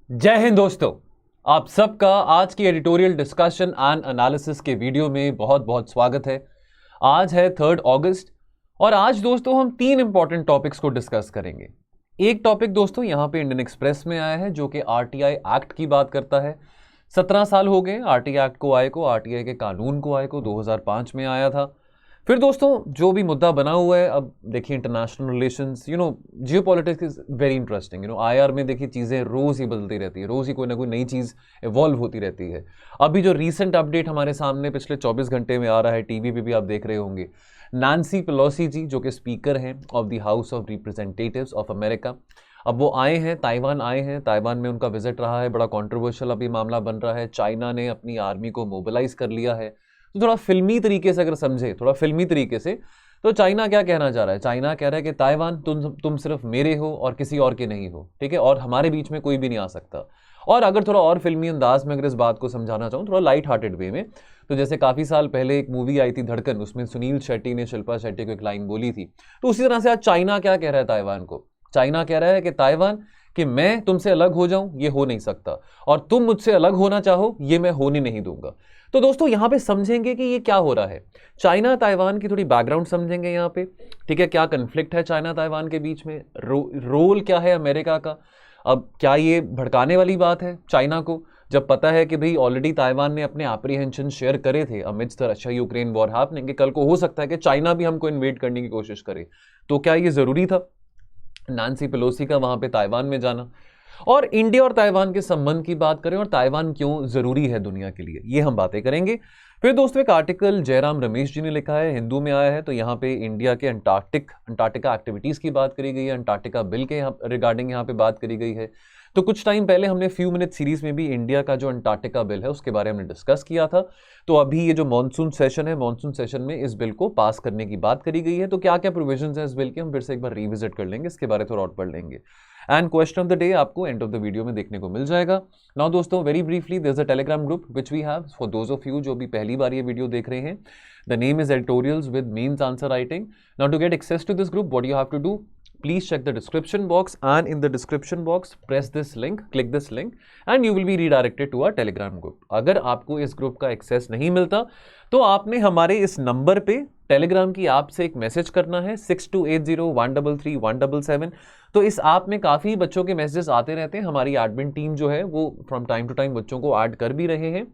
जय हिंद दोस्तों। आप सबका आज की एडिटोरियल डिस्कशन एंड एनालिसिस के वीडियो में बहुत बहुत स्वागत है। आज है 3 अगस्त और आज दोस्तों हम 3 इंपॉर्टेंट टॉपिक्स को डिस्कस करेंगे। एक टॉपिक दोस्तों यहां पे इंडियन एक्सप्रेस में आया है जो कि आरटीआई एक्ट की बात करता है। 17 साल हो गए आरटीआई एक्ट को आए को, आरटीआई के कानून को आए को 2005 में आया था। फिर दोस्तों जो भी मुद्दा बना हुआ है, अब देखिए international relations, Jio politics is very interesting. IR में देखिए चीज़ें रोज़ ही बदलती रहती है, रोज़ ही कोई ना कोई नई चीज़ इवॉल्व होती रहती है। अभी जो रीसेंट अपडेट हमारे सामने पिछले 24 घंटे में आ रहा है, टीवी पे भी आप देख रहे होंगे, नैन्सी पेलोसी जी जो कि स्पीकर हैं of the house of representatives of America, अब वो आए हैं, ताइवान आए हैं। ताइवान में उनका विजिट रहा है, बड़ा कंट्रोवर्शियल अभी मामला बन रहा है। चाइना ने अपनी आर्मी को मोबिलाइज कर लिया है। तो थोड़ा फिल्मी तरीके से अगर समझे, थोड़ा फिल्मी तरीके से, तो चाइना क्या कहना चाह रहा है? चाइना कह रहा है कि ताइवान तुम सिर्फ मेरे हो और किसी और के नहीं हो, ठीक है, और हमारे बीच में कोई भी नहीं आ सकता। और अगर थोड़ा और फिल्मी अंदाज में अगर इस बात को समझाना चाहूँ, थोड़ा लाइट हार्टेड वे में, तो जैसे काफ़ी साल पहले एक मूवी आई थी धड़कन, उसमें सुनील शेट्टी ने शिल्पा शेट्टी को एक लाइन बोली थी। तो उसी तरह से आज चाइना क्या कह रहा है ताइवान को? चाइना कह रहा है कि ताइवान, कि मैं तुमसे अलग हो जाऊं ये हो नहीं सकता, और तुम मुझसे अलग होना चाहो ये मैं होने नहीं दूंगा। तो दोस्तों यहां पे समझेंगे कि ये क्या हो रहा है। चाइना ताइवान की थोड़ी बैकग्राउंड समझेंगे यहां पे, ठीक है, क्या कन्फ्लिक्ट है चाइना ताइवान के बीच में, रोल क्या है अमेरिका का। अब क्या ये भड़काने वाली बात है चाइना को, जब पता है कि भाई ऑलरेडी ताइवान ने अपने एप्रीहेंशन शेयर करे थे amidst the Russia Ukraine war happening, कि कल को हो सकता है कि चाइना भी हमको इन्वेड करने की कोशिश करे। तो क्या ये जरूरी था नैन्सी पेलोसी का वहां पे ताइवान में जाना? और इंडिया और ताइवान के संबंध की बात करें और ताइवान क्यों जरूरी है दुनिया के लिए, ये हम बातें करेंगे। फिर दोस्तों एक आर्टिकल जयराम रमेश जी ने लिखा है, हिंदू में आया है, तो यहाँ पे इंडिया के अंटार्कटिका एक्टिविटीज की बात करी गई है, अंटार्कटिका बिल के रिगार्डिंग यहाँ पे बात करी गई है। तो कुछ टाइम पहले हमने फ्यू मिनट सीरीज में भी इंडिया का जो अंटार्कटिका बिल है उसके बारे में डिस्कस किया था। तो अभी ये जो मॉनसून सेशन है, मॉनसून सेशन में इस बिल को पास करने की बात करी गई है। तो क्या क्या प्रोविजंस हैं इस बिल के, हम फिर से एक बार रिविजिट कर लेंगे, इसके बारे में थोड़ा और पढ़ लेंगे। And question of the day आपको एंड ऑफ द वीडियो में देखने को मिल जाएगा। नाउ दोस्तों very briefly, there is a Telegram group which we have for those of you जो भी पहली बार ये वीडियो देख रहे हैं। The name is editorials with mains answer writing. Now to get access to this group, what you have to do, please check the description box, and in the description box press this link, click this link and you will be redirected to our telegram group. अगर आपको इस group का access नहीं मिलता तो आपने हमारे इस नंबर पे टेलीग्राम की ऐप से एक मैसेज करना है 6280133177। तो इस ऐप में काफ़ी बच्चों के मैसेजेस आते रहते हैं, हमारी एडमिन टीम जो है वो फ्रॉम टाइम टू टाइम बच्चों को ऐड कर भी रहे हैं।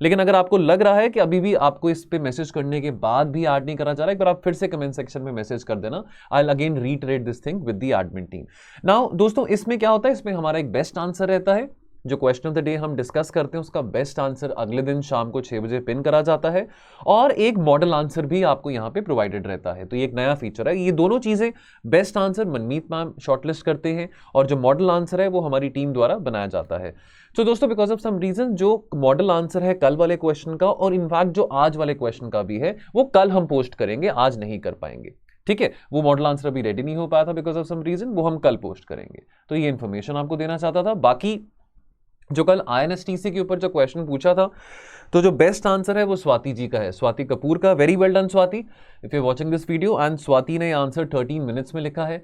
लेकिन अगर आपको लग रहा है कि अभी भी आपको इस पे मैसेज करने के बाद भी ऐड नहीं करा जा रहा है, एक बार आप फिर से कमेंट सेक्शन में मैसेज कर देना। I will again reiterate this thing with the admin team. Now दोस्तों इसमें क्या होता है, इसमें हमारा एक बेस्ट आंसर रहता है, जो क्वेश्चन ऑफ द डे हम डिस्कस करते हैं उसका बेस्ट आंसर अगले दिन शाम को 6 बजे पिन करा जाता है, और एक मॉडल आंसर भी आपको यहाँ पे प्रोवाइडेड रहता है। तो ये एक नया फीचर है। ये दोनों चीजें, बेस्ट आंसर मनमीत मैम शॉर्टलिस्ट करते हैं और जो मॉडल आंसर है वो हमारी टीम द्वारा बनाया जाता है। तो दोस्तों बिकॉज ऑफ सम रीजन जो मॉडल आंसर है कल वाले क्वेश्चन का, और इनफैक्ट जो आज वाले क्वेश्चन का भी है, वो कल हम पोस्ट करेंगे, आज नहीं कर पाएंगे, ठीक है। वो मॉडल आंसर अभी रेडी नहीं हो पाया था बिकॉज ऑफ सम रीजन, वो हम कल पोस्ट करेंगे। तो ये इंफॉर्मेशन आपको देना चाहता था। बाकी जो कल आईएनएसटीसी के ऊपर जो क्वेश्चन पूछा था, तो जो बेस्ट आंसर है वो स्वाति जी का है, स्वाति कपूर का। Very well done Swati, if you watching this video. And Swati ने आंसर 13 मिनट्स में लिखा है।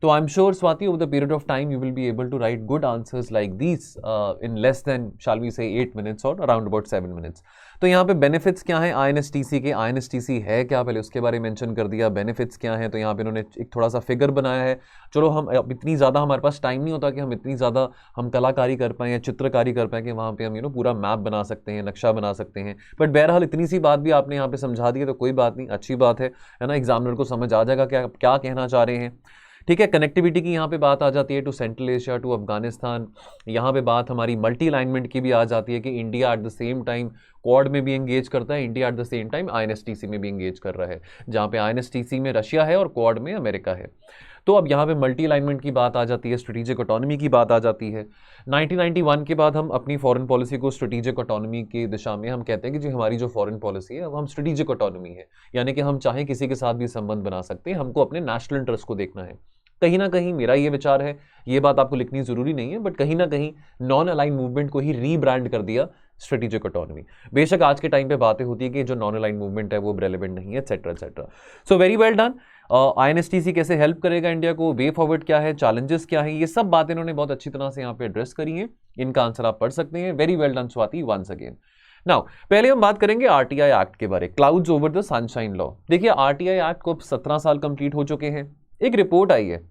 तो I am sure Swati over the period of time you will be able to write good answers like these in less than shall we say 8 minutes और around about 7 minutes. तो यहाँ पे benefits क्या है आईएनएसटीसी के, आईएनएसटीसी है क्या, पहले उसके बारे में मेंशन कर दिया। बेनिफिट्स क्या है, तो यहाँ पे इन्होंने एक थोड़ा सा फिगर बनाया है। चलो हम इतनी ज़्यादा हमारे पास टाइम नहीं होता कि हम इतनी ज़्यादा हम कलाकारी कर पाएँ या चित्रकारी कर पाएँ कि वहाँ पे हम पूरा मैप बना सकते हैं, नक्शा बना सकते हैं। बट बहरहाल इतनी सी बात भी आपने यहाँ पे समझा दी है, तो कोई बात नहीं, अच्छी बात है ना। एग्जामिनर को समझ आ जाएगा क्या क्या कहना चाह रहे हैं, ठीक है। कनेक्टिविटी की यहाँ पे बात आ जाती है to Central Asia, to Afghanistan. यहाँ पे बात हमारी मल्टी अलाइनमेंट की भी आ जाती है कि India at the same time quad में भी एंगेज करता है, India at the same time INSTC में भी एंगेज कर रहा है, जहाँ पे आईएनएसटीसी में रशिया है और क्वाड में अमेरिका है। तो अब यहाँ पे मल्टी अलाइनमेंट की बात आ जाती है, स्ट्रेटेजिक ऑटोनॉमी की बात आ जाती है। 1991 के बाद हम अपनी फॉरेन पॉलिसी को स्ट्रेटेजिक ऑटोनॉमी की दिशा में हम कहते हैं कि जो हमारी जो फॉरेन पॉलिसी है वो हम स्ट्रेटेजिक ऑटोनॉमी है, यानी कि हम चाहे किसी के साथ भी संबंध बना सकते हैं, हमको अपने नेशनल इंटरेस्ट को देखना है। कहीं ना कहीं मेरा ये विचार है, ये बात आपको लिखनी जरूरी नहीं है, बट कहीं ना कहीं नॉन अलाइन मूवमेंट को ही रीब्रांड कर दिया स्ट्रेटेजिक ऑटोनॉमी। बेशक आज के टाइम पे बातें होती है कि जो नॉन अलाइंड मूवमेंट है वो रेलेवेंट नहीं है, etcetera etcetera. So very well done. INSTC कैसे हेल्प करेगा इंडिया को, वे फॉरवर्ड क्या है, चैलेंजेस क्या है, ये सब बातें इन्होंने बहुत अच्छी तरह से यहाँ पे एड्रेस करी हैं। इनका आंसर आप पढ़ सकते हैं। Very well done Swati, once again. Now पहले हम बात करेंगे RTI एक्ट के बारे, clouds over the sunshine law. देखिए RTI एक्ट को 17 साल कंप्लीट हो चुके हैं। एक रिपोर्ट आई है,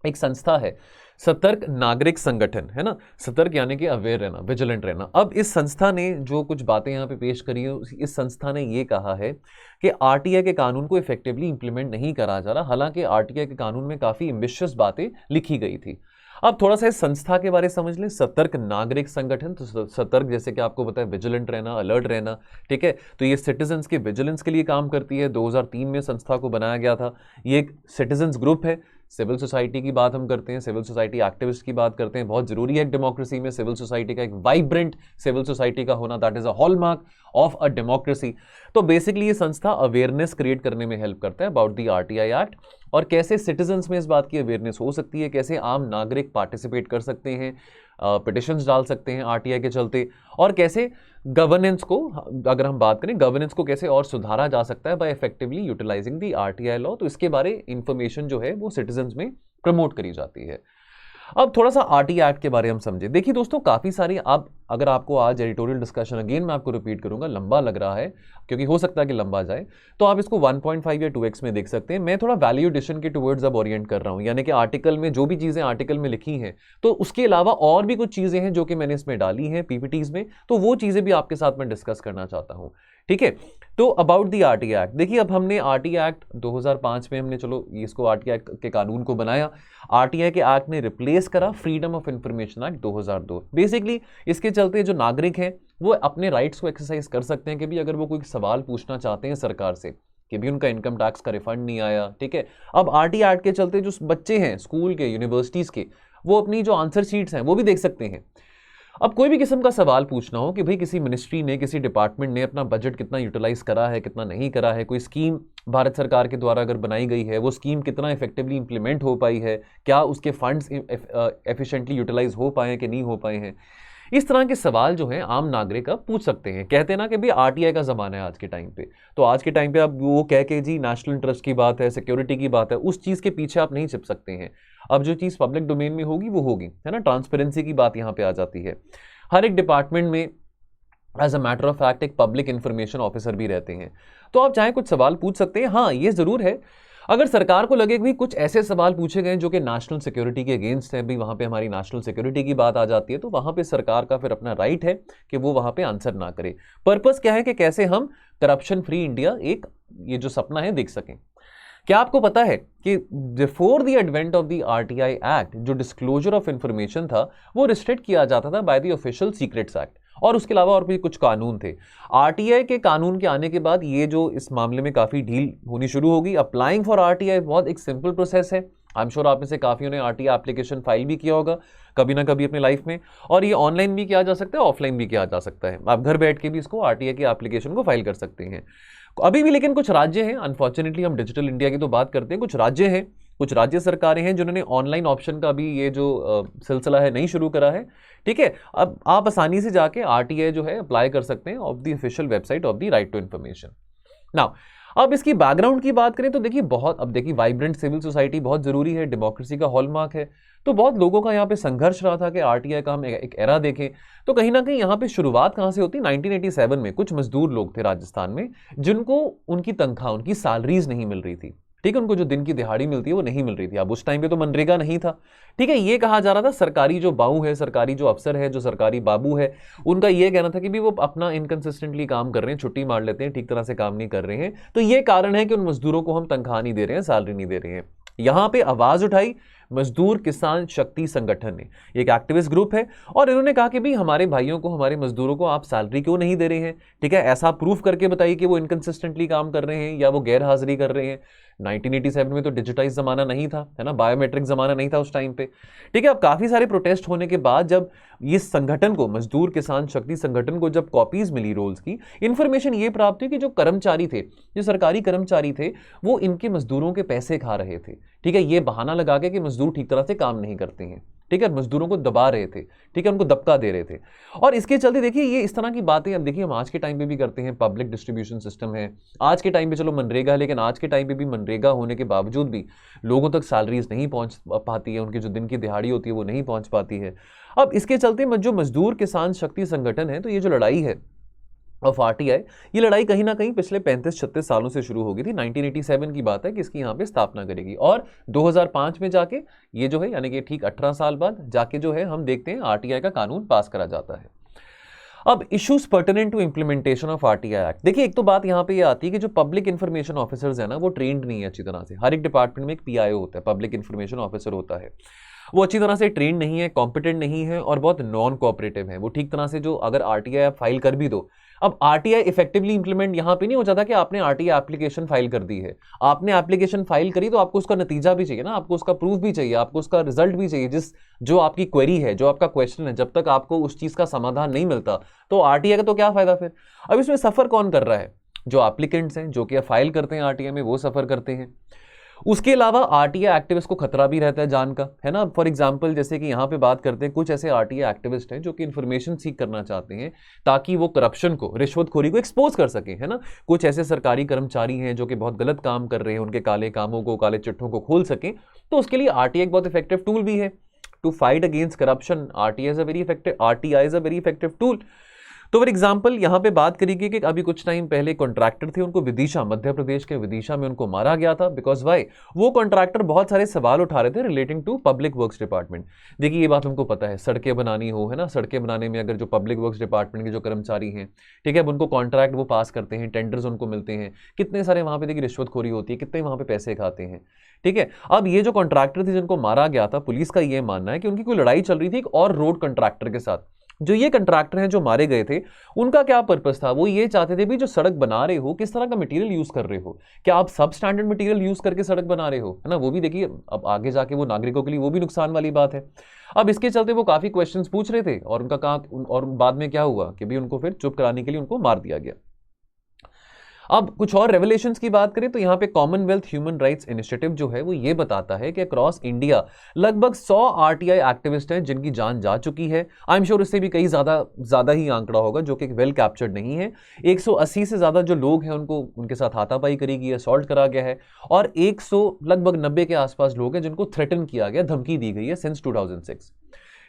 एक संस्था है सतर्क नागरिक संगठन, है ना, सतर्क यानी कि अवेयर रहना, विजिलेंट रहना। अब इस संस्था ने जो कुछ बातें यहाँ पे पेश करी है, इस संस्था ने ये कहा है कि RTI के कानून को इफेक्टिवली इंप्लीमेंट नहीं करा जा रहा, हालांकि RTI के कानून में काफी एम्बिशियस बातें लिखी गई थी। अब थोड़ा सा इस संस्था के बारे में समझ लें। सतर्क नागरिक संगठन, तो सतर्क जैसे कि आपको पता है विजिलेंट रहना, अलर्ट रहना, ठीक है। तो ये सिटीजन्स के विजिलेंस के लिए काम करती है। 2003 में संस्था को बनाया गया था। ये एक सिटीजन्स ग्रुप है। सिविल सोसाइटी की बात हम करते हैं, सिविल सोसाइटी एक्टिविस्ट की बात करते हैं। बहुत जरूरी है डेमोक्रेसी में सिविल सोसाइटी का, एक वाइब्रेंट सिविल सोसाइटी का होना, that is a hallmark of a democracy. तो बेसिकली ये संस्था अवेयरनेस क्रिएट करने में हेल्प करता है अबाउट द RTI एक्ट, और कैसे सिटीजन्स में इस बात की अवेयरनेस हो सकती है, कैसे आम नागरिक पार्टिसिपेट कर सकते हैं, पिटिशंस डाल सकते हैं RTI के चलते, और कैसे गवर्नेंस को, अगर हम बात करें गवर्नेंस को कैसे और सुधारा जा सकता है by effectively utilising the RTI law. तो इसके बारे इंफॉर्मेशन जो है वो सिटीजन्स में प्रमोट करी जाती है। अब थोड़ा सा RTI एक्ट के बारे में हम समझे। देखिए दोस्तों, काफी सारी, आप अगर आपको आज एडिटोरियल डिस्कशन अगेन मैं आपको रिपीट करूंगा, लंबा लग रहा है क्योंकि हो सकता है कि लंबा जाए, तो आप इसको 1.5 या 2x में देख सकते हैं। मैं थोड़ा वैल्यू एडिशन के टुवर्ड्स अब ओरिएंट कर रहा हूं, यानी कि आर्टिकल में जो भी चीजें आर्टिकल में लिखी हैं, तो उसके अलावा और भी कुछ चीजें हैं जो कि मैंने इसमें डाली हैं PPTs में, तो वो चीजें भी आपके साथ में डिस्कस करना चाहता हूं, ठीक है। तो अबाउट द RTI एक्ट, देखिए अब हमने RTI एक्ट 2005 में हमने चलो इसको RTI के कानून को बनाया। RTI के एक्ट ने रिप्लेस करा freedom of information act 2002। Basically इसके चलते जो नागरिक हैं वो अपने राइट्स को एक्सरसाइज कर सकते हैं कि भी अगर वो कोई सवाल पूछना चाहते हैं सरकार से कि भी उनका इनकम टैक्स का रिफंड नहीं आया, ठीक है। अब RTI एक्ट के चलते जो बच्चे हैं स्कूल के, यूनिवर्सिटीज के, वो अपनी जो आंसर शीट्स हैं वो भी देख सकते हैं। अब कोई भी किस्म का सवाल पूछना हो कि भाई किसी मिनिस्ट्री ने, किसी डिपार्टमेंट ने अपना बजट कितना यूटिलाइज करा है, कितना नहीं करा है, कोई स्कीम भारत सरकार के द्वारा अगर बनाई गई है वो स्कीम कितना इफेक्टिवली इंप्लीमेंट हो पाई है, क्या उसके फंड्स एफिशिएंटली यूटिलाइज हो पाए हैं कि नहीं हो पाए हैं, इस तरह के सवाल जो हैं आम नागरिक अब पूछ सकते हैं। कहते हैं ना कि भाई RTI का ज़माना है आज के टाइम पे, तो आज के टाइम पे अब वो कह के जी नेशनल इंटरेस्ट की बात है, सिक्योरिटी की बात है, उस चीज़ के पीछे आप नहीं छिप सकते हैं। अब जो चीज़ पब्लिक डोमेन में होगी वो होगी, है ना, ट्रांसपेरेंसी की बात यहाँ पे आ जाती है। हर एक डिपार्टमेंट में as a matter of fact एक पब्लिक इंफॉर्मेशन ऑफिसर भी रहते हैं, तो आप चाहे कुछ सवाल पूछ सकते हैं। हाँ, ये ज़रूर है, अगर सरकार को लगे कि कुछ ऐसे सवाल पूछे गए जो कि नेशनल सिक्योरिटी के अगेंस्ट है, भी वहाँ पे हमारी नेशनल सिक्योरिटी की बात आ जाती है, तो वहाँ पे सरकार का फिर अपना राइट है कि वो वहाँ पे आंसर ना करे। पर्पस क्या है कि कैसे हम करप्शन फ्री इंडिया, एक ये जो सपना है, देख सकें। क्या आपको पता है कि before the advent of the RTI act जो डिस्क्लोजर ऑफ इंफॉर्मेशन था वो रिस्ट्रिक्ट किया जाता था by the official secrets act, और उसके अलावा और भी कुछ कानून थे। RTI के कानून के आने के बाद ये जो इस मामले में काफ़ी ढील होनी शुरू होगी। अप्लाइंग फॉर RTI बहुत एक सिंपल प्रोसेस है। आई एम श्योर आप में से काफ़ियों ने RTI एप्लीकेशन फाइल भी किया होगा कभी ना कभी अपनी लाइफ में, और ये ऑनलाइन भी किया जा सकता है, ऑफलाइन भी किया जा सकता है। आप घर बैठ के भी इसको RTI की एप्लीकेशन को फाइल कर सकते हैं अभी भी। लेकिन कुछ राज्य हैं, अनफॉर्चुनेटली हम डिजिटल इंडिया की तो बात करते हैं, कुछ राज्य हैं, कुछ राज्य सरकारें हैं जिन्होंने ऑनलाइन ऑप्शन का भी ये जो सिलसिला है नहीं शुरू करा है, ठीक है। अब आप आसानी से जाके RTI जो है अप्लाई कर सकते हैं of the official website of the right to information. Now अब इसकी बैकग्राउंड की बात करें तो देखिए अब देखिए वाइब्रेंट सिविल सोसाइटी बहुत जरूरी है, डेमोक्रेसी का हॉलमार्क है, तो बहुत लोगों का यहाँ पे संघर्ष रहा था कि RTI का हम एक एरा देखें। तो कहीं ना कहीं यहाँ पे शुरुआत कहाँ से होती, 1987 में कुछ मजदूर लोग थे राजस्थान में जिनको उनकी तनख्वाह, उनकी सैलरीज नहीं मिल रही थी, ठीक है, उनको जो दिन की दिहाड़ी मिलती है वो नहीं मिल रही थी। अब उस टाइम पे तो मनरेगा नहीं था, ठीक है। ये कहा जा रहा था सरकारी जो बाऊ है, सरकारी जो अफसर है, जो सरकारी बाबू है, उनका ये कहना था कि भी वो अपना इनकंसिस्टेंटली काम कर रहे हैं, छुट्टी मार लेते हैं, ठीक तरह से काम नहीं कर रहे हैं, तो ये कारण है कि उन मजदूरों को हम तनख्वाह नहीं दे रहे हैं, सैलरी नहीं दे रहे हैं। यहां पे आवाज उठाई मजदूर किसान शक्ति संगठन ने, एक एक्टिविस्ट ग्रुप है, और इन्होंने कहा कि भाई हमारे भाइयों को, हमारे मजदूरों को आप सैलरी क्यों नहीं दे रहे हैं, ठीक है, ऐसा प्रूफ करके बताइए कि वो इनकंसिस्टेंटली काम कर रहे हैं या वो गैर हाजिरी कर रहे हैं। 1987 में तो डिजिटाइज जमाना नहीं था, है ना, बायोमेट्रिक जमाना नहीं था उस टाइम पे, ठीक है। अब काफी सारे प्रोटेस्ट होने के बाद जब इस संगठन को, मजदूर किसान शक्ति संगठन को जब कॉपीज मिली रोल्स की, इंफॉर्मेशन ये प्राप्त हुई कि जो कर्मचारी थे, जो सरकारी कर्मचारी थे, वो इनके मजदूरों के पैसे खा रहे थे, ठीक है, ये बहाना लगा के कि मजदूर ठीक तरह से काम नहीं करते हैं। ठीक है, मजदूरों को दबा रहे थे, ठीक है, उनको दबका दे रहे थे। और इसके चलते देखिए ये इस तरह की बातें अब देखिए हम आज के टाइम पे भी करते हैं, पब्लिक डिस्ट्रीब्यूशन सिस्टम है आज के टाइम पे, चलो मनरेगा है, लेकिन आज के टाइम पे भी मनरेगा होने के बावजूद भी लोगों तक सैलरीज नहीं पहुंच पाती है, उनकी जो दिन की दिहाड़ी होती है वो नहीं पहुंच पाती है। अब इसके चलते जो मजदूर किसान शक्ति संगठन है, तो ये जो लड़ाई है ऑफ आरटीआई, ये लड़ाई कहीं ना कहीं पिछले 35-36 सालों से शुरू हो गई थी। 1987 की बात है कि इसकी यहाँ पे स्थापना करेगी, और 2005 में जाके ये जो है यानी कि ठीक 18 साल बाद जाके जो है हम देखते हैं आरटीआई का कानून पास करा जाता है। अब issues pertinent to implementation of RTI act, देखिए एक तो बात यहाँ पे ये आती है कि जो पब्लिक इन्फॉर्मेशन ऑफिसर्स है ना, वो ट्रेंड नहीं है अच्छी तरह से। हर एक डिपार्टमेंट में एक पीआईओ होता है, पब्लिक इन्फॉर्मेशन ऑफिसर होता है, वो अच्छी तरह से ट्रेन नहीं है, कॉम्पिटेंट नहीं है और बहुत नॉन कोऑपरेटिव है। वो ठीक तरह से जो अगर आरटीआई आप फाइल कर भी दो, अब आरटीआई इफेक्टिवली इंप्लीमेंट यहां पे नहीं हो जाता कि आपने आरटीआई एप्लीकेशन फाइल कर दी है, आपने एप्लीकेशन फाइल करी तो आपको उसका नतीजा भी चाहिए ना, आपको उसका प्रूफ भी चाहिए, आपको उसका रिजल्ट भी चाहिए, जो आपकी क्वेरी है, जो आपका क्वेश्चन है, जब तक आपको उस चीज का समाधान नहीं मिलता तो आरटीआई का तो क्या फायदा फिर। अब इसमें सफर कौन कर रहा है, जो एप्लीकेंट्स हैं, जो कि फाइल करते हैं आरटीआई में, वो सफर करते हैं। उसके अलावा आरटीआई एक्टिविस्ट को खतरा भी रहता है जान का, है ना। फॉर एग्जांपल जैसे कि यहाँ पे बात करते हैं, कुछ ऐसे आरटीआई एक्टिविस्ट हैं जो कि इन्फॉर्मेशन सीख करना चाहते हैं ताकि वो करप्शन को, रिश्वतखोरी को एक्सपोज कर सकें, है ना। कुछ ऐसे सरकारी कर्मचारी हैं जो कि बहुत गलत काम कर रहे हैं, उनके काले कामों को, काले चिट्ठों को खोल सकें, तो उसके लिए आरटीआई एक बहुत इफेक्टिव टूल भी है to fight against corruption. RTI is a very effective tool. तो फॉर एग्जाम्पल यहाँ पे बात करेंगे कि अभी कुछ टाइम पहले कॉन्ट्रैक्टर थे, उनको विदिशा, मध्य प्रदेश के विदिशा में उनको मारा गया था। बिकॉज वाई, वो कॉन्ट्रैक्टर बहुत सारे सवाल उठा रहे थे relating to public works department. देखिए ये बात हमको पता है, सड़कें बनानी हो, है ना, सड़कें बनाने में अगर जो पब्लिक वर्क्स डिपार्टमेंट के जो कर्मचारी हैं, ठीक है, अब उनको कॉन्ट्रैक्ट वो पास करते हैं, टेंडर्स उनको मिलते हैं, कितने सारे वहाँ पे देखिए रिश्वतखोरी होती है, कितने वहाँ पे पैसे खाते हैं, ठीक है। अब ये जो कॉन्ट्रैक्टर थे जिनको मारा गया था, पुलिस का ये मानना है कि उनकी कोई लड़ाई चल रही थी एक और रोड कॉन्ट्रैक्टर के साथ। जो ये कंट्रैक्टर हैं जो मारे गए थे, उनका क्या पर्पस था, वो ये चाहते थे भी जो सड़क बना रहे हो किस तरह का मटेरियल यूज कर रहे हो, क्या आप सब स्टैंडर्ड मटेरियल यूज करके सड़क बना रहे हो, है ना। वो भी देखिए अब आगे जाके वो नागरिकों के लिए वो भी नुकसान वाली बात है। अब इसके चलते वो काफी क्वेश्चंस पूछ रहे थे, और उनका कहा, और बाद में क्या हुआ कि भी उनको फिर चुप कराने के लिए उनको मार दिया गया। अब कुछ और रेवलेशंस की बात करें तो यहाँ पे कॉमनवेल्थ ह्यूमन राइट्स इनिशिएटिव जो है वो ये बताता है कि अक्रॉस इंडिया लगभग 100 आरटीआई एक्टिविस्ट हैं जिनकी जान जा चुकी है। आई एम श्योर इससे भी कई ज्यादा ही आंकड़ा होगा जो कि वेल कैप्चर्ड नहीं है। 180 से ज्यादा जो लोग हैं उनको, उनके साथ हाथापाई करी गई है, असॉल्ट करा गया है, और 100 लगभग 90 के आसपास लोग हैं जिनको थ्रेटन किया गया, धमकी दी गई है सिंस 2006।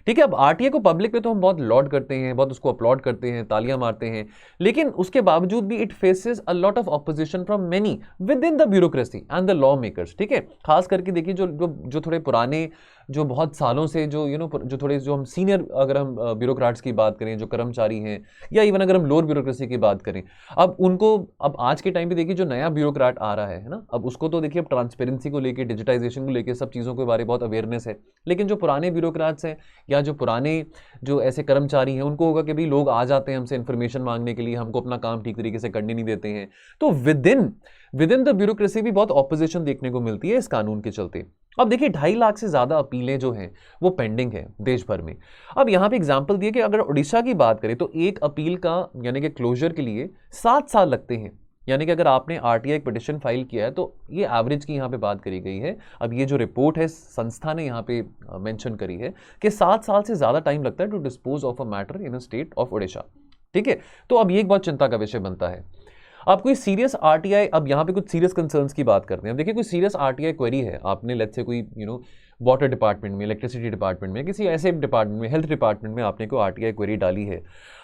ठीक है। अब आरटीआई को पब्लिक में तो हम बहुत लॉड करते हैं, बहुत उसको अपलॉड करते हैं, तालियां मारते हैं, लेकिन उसके बावजूद भी it faces a lot of opposition from many with in the bureaucracy and the law makers. ठीक है, खास करके देखिए जो थोड़े पुराने, जो बहुत सालों से जो जो हम सीनियर, अगर हम ब्यूरोक्रेट्स की बात करें, जो कर्मचारी हैं, या इवन अगर हम लोअर ब्यूरोक्रेसी की बात करें, अब उनको, अब आज के टाइम पे देखिए जो नया ब्यूरोक्रेट आ रहा है ना, अब उसको तो देखिए अब ट्रांसपेरेंसी को लेके, डिजिटाइजेशन को लेके, सब चीज़ों के बारे में बहुत अवेयरनेस है। लेकिन जो पुराने ब्यूरोक्रेट्स हैं या जो पुराने जो ऐसे कर्मचारी हैं, उनको होगा कि भाई लोग आ जाते हैं हमसे इन्फॉर्मेशन मांगने के लिए, हमको अपना काम ठीक तरीके से करने नहीं देते हैं, तो विद इन द ब्यूरोक्रेसी भी बहुत ऑपोजिशन देखने को मिलती है इस कानून के चलते। अब देखिए 2.5 लाख से ज्यादा अपीलें जो हैं वो पेंडिंग है देश भर में। अब यहां पे एग्जांपल दिए कि अगर उड़ीसा की बात करें तो एक अपील का यानी कि क्लोजर के लिए 7 साल लगते हैं। यानी कि अगर आपने आरटीआई पिटिशन फाइल किया है तो ये एवरेज की यहाँ पे बात करी गई है। अब ये जो रिपोर्ट है संस्था ने यहाँ पे मेंशन करी है कि 7 साल से ज़्यादा टाइम लगता है to dispose of a matter in a state of Orissa. ठीक है, तो अब ये एक बहुत चिंता का विषय बनता है। अब कोई सीरियस आरटीआई, अब यहाँ पे कुछ सीरियस कंसर्न्स की बात करते हैं। अब देखिए कोई सीरियस आरटीआई क्वेरी है, आपने लेट्स से कोई वाटर डिपार्टमेंट में, इलेक्ट्रिसिटी डिपार्टमेंट में, किसी ऐसे डिपार्टमेंट में, हेल्थ डिपार्टमेंट में आपने कोई आरटीआई क्वेरी डाली है।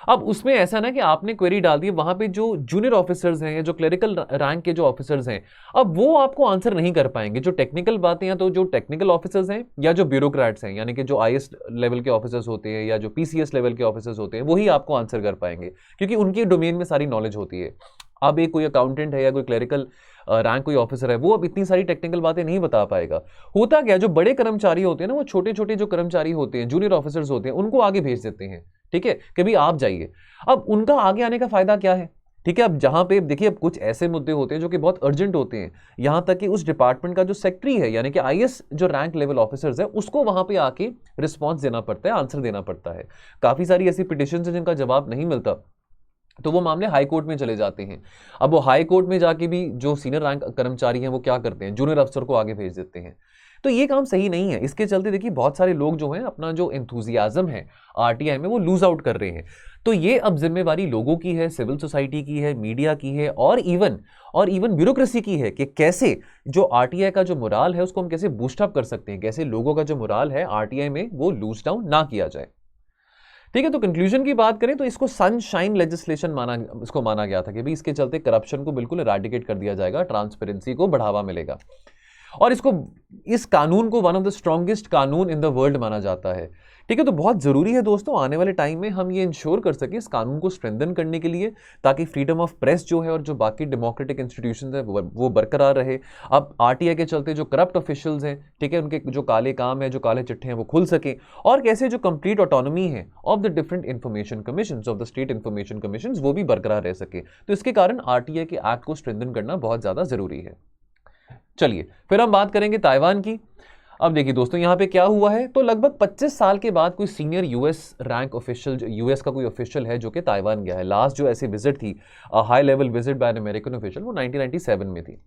अब उसमें ऐसा ना कि आपने क्वेरी डाल दी, वहाँ पे जो जूनियर ऑफिसर्स हैं या जो क्लरिकल रैंक के जो ऑफिसर्स हैं, अब वो आपको आंसर नहीं कर पाएंगे। जो टेक्निकल बातें हैं, तो जो टेक्निकल ऑफिसर्स हैं या जो ब्यूरोक्रेट्स हैं, यानी कि जो आईएएस लेवल के ऑफिसर्स होते हैं या जो पीसीएस लेवल के ऑफिसर्स होते हैं, वही आपको आंसर कर पाएंगे क्योंकि उनकी डोमेन में सारी नॉलेज होती है। अब एक कोई अकाउंटेंट है या कोई क्लरिकल रैंक कोई ऑफिसर है, वो अब इतनी सारी टेक्निकल बातें नहीं बता पाएगा। होता क्या, जो बड़े कर्मचारी होते हैं ना, वो छोटे छोटे जो कर्मचारी होते हैं, जूनियर ऑफिसर्स होते हैं, उनको आगे भेज देते हैं। ठीक है, कि भाई आप जाइए। अब उनका आगे आने का फायदा क्या है? ठीक है, अब जहां पे देखिए अब कुछ ऐसे मुद्दे होते हैं जो कि बहुत अर्जेंट होते हैं, यहां तक कि उस डिपार्टमेंट का जो सेक्रेटरी है यानी कि आईएएस जो रैंक लेवल ऑफिसर्स है, उसको वहां पे आके रिस्पॉन्स देना पड़ता है, आंसर देना पड़ता है। काफी सारी ऐसी पिटिशन है जिनका जवाब नहीं मिलता, तो वो मामले हाई कोर्ट में चले जाते हैं। अब वो हाई कोर्ट में जाके भी जो सीनियर रैंक कर्मचारी हैं वो क्या करते हैं, जूनियर अफसर को आगे भेज देते हैं। तो ये काम सही नहीं है। इसके चलते देखिए बहुत सारे लोग जो हैं अपना जो एंथुजियाज्म है आरटीआई में वो लूज आउट कर रहे हैं। तो ये अब जिम्मेवारी लोगों की है, सिविल सोसाइटी की है, मीडिया की है और इवन ब्यूरोक्रेसी की है कि कैसे जो आरटीआई का जो मोराल है उसको हम कैसे बूस्ट अप कर सकते हैं, कैसे लोगों का जो मोराल है आरटीआई में वो लूज डाउन ना किया जाए। ठीक है, तो कंक्लूजन की बात करें तो इसको सनशाइन लेजिस्लेशन माना गया था कि भाई इसके चलते करप्शन को बिल्कुल इराडिकेट कर दिया जाएगा, ट्रांसपेरेंसी को बढ़ावा मिलेगा और इस कानून को वन ऑफ द स्ट्रॉन्गेस्ट कानून इन द वर्ल्ड माना जाता है। ठीक है, तो बहुत जरूरी है दोस्तों आने वाले टाइम में हम ये इंश्योर कर सकें इस कानून को स्ट्रेंथन करने के लिए, ताकि फ्रीडम ऑफ प्रेस जो है और जो बाकी डेमोक्रेटिक इंस्टीट्यूशंस है वो बरकरार रहे। अब आरटीआई के चलते जो करप्ट ऑफिशियल्स हैं, ठीक है, उनके जो काले काम है, जो काले चिट्ठे हैं वो खुल सके, और कैसे जो कंप्लीट ऑटोनॉमी है of the different information commission, of the state information commission, वो भी बरकरार रह सके। तो इसके कारण आरटीआई के एक्ट को स्ट्रेंथन करना बहुत ज्यादा जरूरी है। चलिए फिर हम बात करेंगे ताइवान की। अब देखिए दोस्तों यहाँ पे क्या हुआ है, तो लगभग 25 साल के बाद कोई senior US rank official, US का कोई ऑफिशियल है जो कि ताइवान गया है। लास्ट जो ऐसी विजिट थी, high level visit bye an American official, वो 1997 में थी।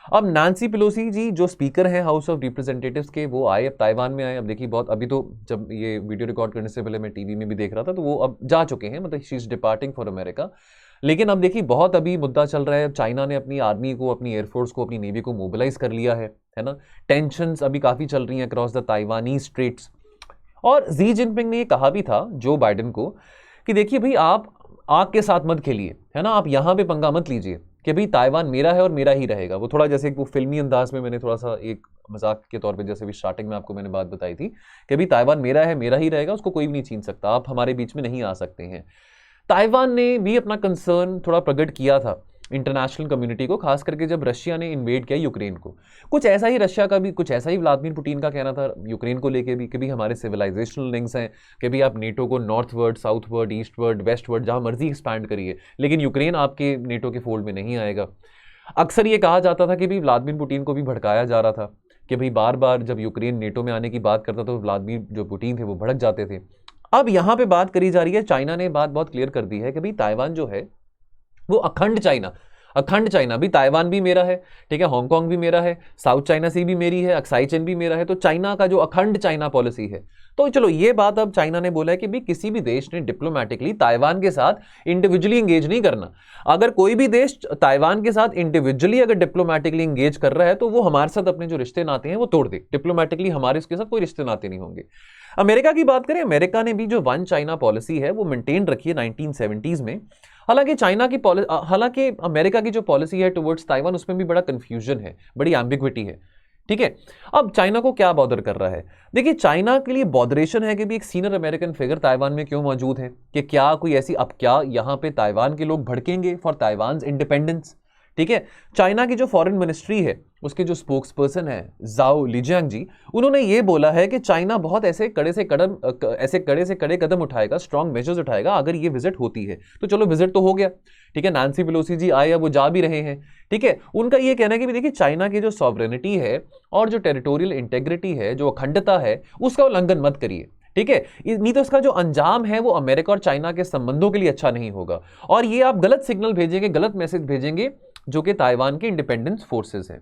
अब नैंसी पेलोसी जी जो स्पीकर हैं हाउस ऑफ रिप्रेजेंटेटिव्स के, वो आए, अब ताइवान में आए। अब देखिए बहुत, अभी तो जब ये वीडियो रिकॉर्ड करने से पहले मैं टीवी में भी देख रहा था, तो वो अब जा चुके हैं, मतलब she is departing for America. लेकिन अब देखिए बहुत अभी मुद्दा चल रहा है, चाइना ने अपनी आर्मी को, अपनी एयरफोर्स को, अपनी नेवी को मोबिलाइज कर लिया है ना। टेंशंस अभी काफ़ी चल रही हैं अक्रॉस द ताइवानी स्ट्रेट्स। और जी जिनपिंग ने ये कहा भी था जो बाइडेन को कि देखिए भाई आप आग के साथ मत खेलिए, है ना, आप यहाँ पे पंगा मत लीजिए कि भाई ताइवान मेरा है और मेरा ही रहेगा। वो थोड़ा जैसे वो फिल्मी अंदाज में मैंने थोड़ा सा एक मजाक के तौर पे, जैसे भी स्टार्टिंग में आपको मैंने बात बताई थी कि भाई ताइवान मेरा है, मेरा ही रहेगा, उसको कोई भी नहीं छीन सकता, आप हमारे बीच में नहीं आ सकते हैं। ताइवान ने भी अपना कंसर्न थोड़ा प्रकट किया था इंटरनेशनल कम्युनिटी को, खास करके जब रशिया ने इन्वेड किया यूक्रेन को। कुछ ऐसा ही रशिया का भी, कुछ ऐसा ही व्लादिमीर पुतिन का कहना था यूक्रेन को लेके भी कि भी हमारे सिविलाइजेशनल लिंक्स हैं, कि भी आप नेटो को नॉर्थवर्ड, साउथवर्ड, ईस्टवर्ड, वेस्टवर्ड जहां मर्जी एक्सपैंड करिए, लेकिन यूक्रेन आपके नेटो के फोल्ड में नहीं आएगा। अक्सर ये कहा जाता था कि भी व्लादिमीर पुतिन को भी भड़काया जा रहा था कि भाई बार बार जब यूक्रेन नेटो में आने की बात करता तो व्लादिमीर जो पुतिन थे वो भड़क जाते थे। अब यहां पे बात करी जा रही है, चाइना ने बात बहुत क्लियर कर दी है कि भाई ताइवान जो है वो अखंड चाइना भी, ताइवान भी मेरा है, ठीक है, हांगकांग भी मेरा है, साउथ चाइना सी भी मेरी है, अक्साई चीन भी मेरा है। तो चाइना का जो अखंड चाइना पॉलिसी है, तो चलो ये बात अब चाइना ने बोला है कि भी किसी भी देश ने डिप्लोमेटिकली ताइवान के साथ इंडिविजुअली इंगेज नहीं करना। अगर कोई भी देश ताइवान के साथ इंडिविजुअली अगर डिप्लोमेटिकली इंगेज कर रहा है तो वो हमारे साथ अपने जो रिश्ते नाते हैं वो तोड़ दे, डिप्लोमेटिकली हमारे इसके साथ कोई रिश्ते नाते नहीं होंगे। अमेरिका की बात करें, अमेरिका ने भी जो वन चाइना पॉलिसी है वो मेंटेन रखी है 1970s में। हालांकि अमेरिका की जो पॉलिसी है टुवर्ड्स ताइवान, उसमें भी बड़ा कंफ्यूजन है, बड़ी एम्बिग्विटी है। ठीक है, अब चाइना को क्या बॉदर कर रहा है? देखिए चाइना के लिए बॉदरेशन है कि भी एक सीनियर अमेरिकन फिगर ताइवान में क्यों मौजूद है, कि क्या कोई ऐसी, अब क्या यहां पे ताइवान के लोग भड़केंगे फॉर ताइवान इंडिपेंडेंस? ठीक है, चाइना की जो फॉरेन मिनिस्ट्री है उसके जो स्पोक्स पर्सन है जाओ लिजियांग जी, उन्होंने ये बोला है कि चाइना बहुत ऐसे कड़े से कड़े कदम उठाएगा, स्ट्रॉन्ग मेजर्स उठाएगा अगर ये विजिट होती है। तो चलो विजिट तो हो गया, ठीक है, नैंसी पेलोसी जी आए, अब वो जा भी रहे हैं। ठीक है, उनका ये कहना है कि देखिए चाइना की जो सॉवरेनिटी है और जो टेरिटोरियल इंटेग्रिटी है, जो अखंडता है, उसका उल्लंघन मत करिए। ठीक है, नहीं तो इसका जो अंजाम है वो अमेरिका और चाइना के संबंधों के लिए अच्छा नहीं होगा, और ये आप गलत सिग्नल भेजेंगे, गलत मैसेज भेजेंगे जो कि ताइवान के इंडिपेंडेंस फोर्सेस हैं।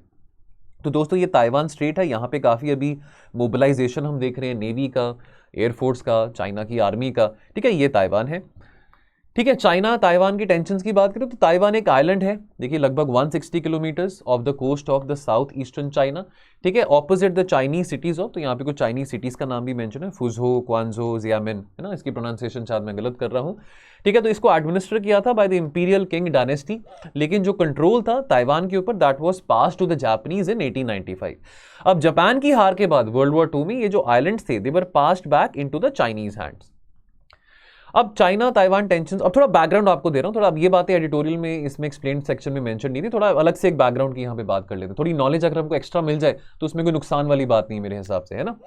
तो दोस्तों ये ताइवान स्ट्रेट है, यहाँ पे काफ़ी अभी मोबिलाइजेशन हम देख रहे हैं, नेवी का, एयरफोर्स का, चाइना की आर्मी का। ठीक है, ये ताइवान है। ठीक है, चाइना ताइवान की टेंशंस की बात करें तो ताइवान एक आइलैंड है, देखिए लगभग 160 kilometres of the coast of the south eastern China. ठीक है, opposite the Chinese cities of, तो यहाँ पे कुछ चाइनीज सिटीज का नाम भी मेंशन है, फुजो, क्वांजो, जियामिन, है ना, इसकी प्रोनाउंसिएशन शायद मैं गलत कर रहा हूँ। ठीक है, तो इसको एडमिनिस्टर किया था by the imperial Qing dynasty, लेकिन जो कंट्रोल था ताइवान के ऊपर that was passed to the Japanese in 1895। अब जापान की हार के बाद वर्ल्ड वॉर 2 में ये जो आइलैंड्स थे they were passed back into the Chinese hands. अब चाइना ताइवान टेंशन, अब थोड़ा बैकग्राउंड आपको दे रहा हूं, थोड़ा अब ये बातें एडिटोरियल में इसमें एक्सप्लेन सेक्शन में मेंशन नहीं थी, थोड़ा अलग से एक बैकग्राउंड की यहाँ पे बात कर लेते हैं। थोड़ी नॉलेज अगर हमको एक्स्ट्रा मिल जाए तो उसमें कोई नुकसान वाली बात नहीं मेरे हिसाब से, है ना।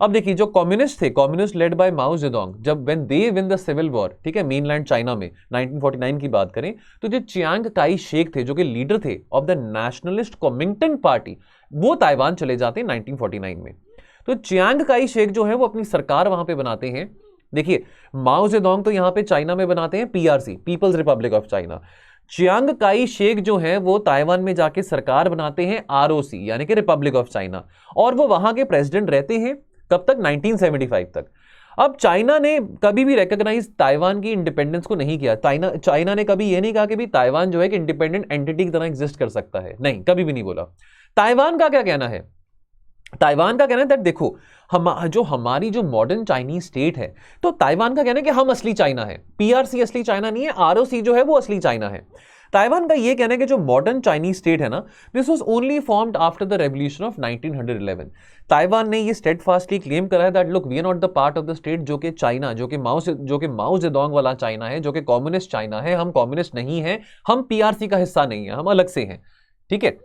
अब देखिए जो कम्युनिस्ट थे, communist led by Mao Zedong, जब when they win the civil war, ठीक है, मेनलैंड चाइना में 1949 की बात करें तो जो चियांग काई शेक थे जो कि लीडर थे ऑफ द नेशनलिस्ट कॉमिंगटन पार्टी, वो ताइवान चले जाते हैं 1949 में। तो चियांग काई शेक जो है वो अपनी सरकार वहां पे बनाते हैं। देखिए माओ जेडोंग तो यहां पे चाइना में बनाते हैं PRC, People's Republic of China. Chiang Kai Shek जो है वो ताइवान में जाके सरकार बनाते हैं, आरओसी यानी कि रिपब्लिक ऑफ चाइना, और वो वहां के प्रेसिडेंट रहते हैं कब तक, 1975 तक। अब चाइना ने कभी भी रिकॉग्नाइज ताइवान की इंडिपेंडेंस को नहीं किया। चाइना ने कभी ये नहीं कहा कि भी ताइवान जो है कि इंडिपेंडेंट एंटिटी की तरह एग्जिस्ट कर सकता है, नहीं, कभी भी नहीं बोला। ताइवान का क्या कहना है, ताइवान का कहना है दैट देखो हमारी जो मॉडर्न चाइनीज स्टेट है, तो ताइवान का कहना है कि हम असली चाइना है, पीआरसी असली चाइना नहीं है, आरओसी जो है वो असली चाइना है। ताइवान का यह कहना है कि जो मॉडर्न चाइनीज स्टेट है ना, this was only formed after the revolution of 1911। Taiwan ने ये स्टेडफास्टली क्लेम करा है that look we are not the part of the state, जो कि चाइना, जो कि माओ जेडोंग वाला चाइना है, जो कि कम्युनिस्ट चाइना है, हम कम्युनिस्ट नहीं है, हम पीआरसी का हिस्सा नहीं है, हम अलग से हैं, ठीक है।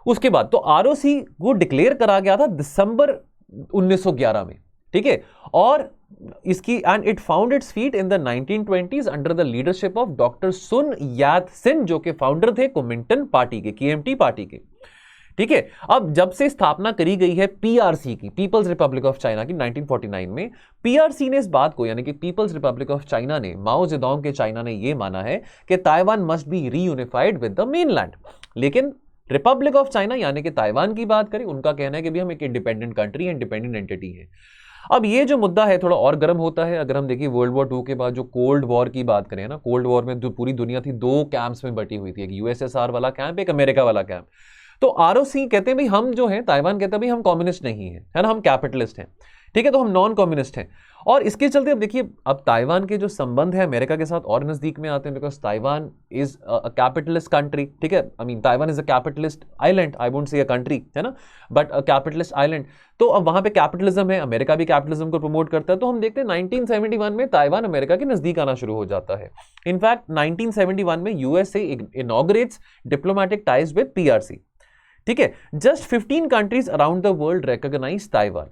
उसके बाद तो आरओसी को डिक्लेयर करा गया था दिसंबर 1911 में, ठीक है, और इसकी and it found its feet in the 1920s under the leadership of doctor Sun Yat Sen, जो कि फाउंडर थे कुमिंटन पार्टी के, केएमटी पार्टी के, ठीक है। अब जब से स्थापना करी गई है पीआरसी की, पीपल्स रिपब्लिक ऑफ चाइना की, 1949 में, पीआरसी ने इस बात को, यानी कि पीपल्स रिपब्लिक ऑफ चाइना ने, माओ जेडोंग के चाइना ने यह माना है कि Taiwan must be reunified with the mainland. लेकिन रिपब्लिक ऑफ चाइना यानी कि ताइवान की बात करें, उनका कहना है कि भी हम एक इंडिपेंडेंट कंट्री, इंडिपेंडेंट एंटिटी है। अब ये जो मुद्दा है थोड़ा और गर्म होता है अगर हम देखिए वर्ल्ड वॉर 2 के बाद जो कोल्ड वॉर की बात करें ना, कोल्ड वॉर में जो पूरी दुनिया थी, दो कैंप्स में बटी हुई थी, एक यूएसएसआर वाला कैंप, एक अमेरिका वाला कैंप। तो आरओसी कहते हैं भाई हम जो है, ताइवान कहता है भाई हम कम्युनिस्ट नहीं है ना, हम कैपिटलिस्ट हैं, ठीक है, तो हम नॉन कम्युनिस्ट हैं। और इसके चलते अब देखिए, अब ताइवान के जो संबंध है अमेरिका के साथ और नजदीक में आते हैं, because Taiwan is a capitalist country, ठीक है, I mean Taiwan is a capitalist island, I won't say a country, है ना, बट अ कैपिटलिस्ट आइलैंड। तो अब वहां पे कैपिटलिज्म है, अमेरिका भी कैपिटलिज्म को प्रमोट करता है, तो हम देखते हैं 1971 में ताइवान अमेरिका के नजदीक आना शुरू हो जाता है। इनफैक्ट 1971 में USA inaugurates diplomatic ties with PRC, ठीक है। Just 15 countries around the world recognise Taiwan,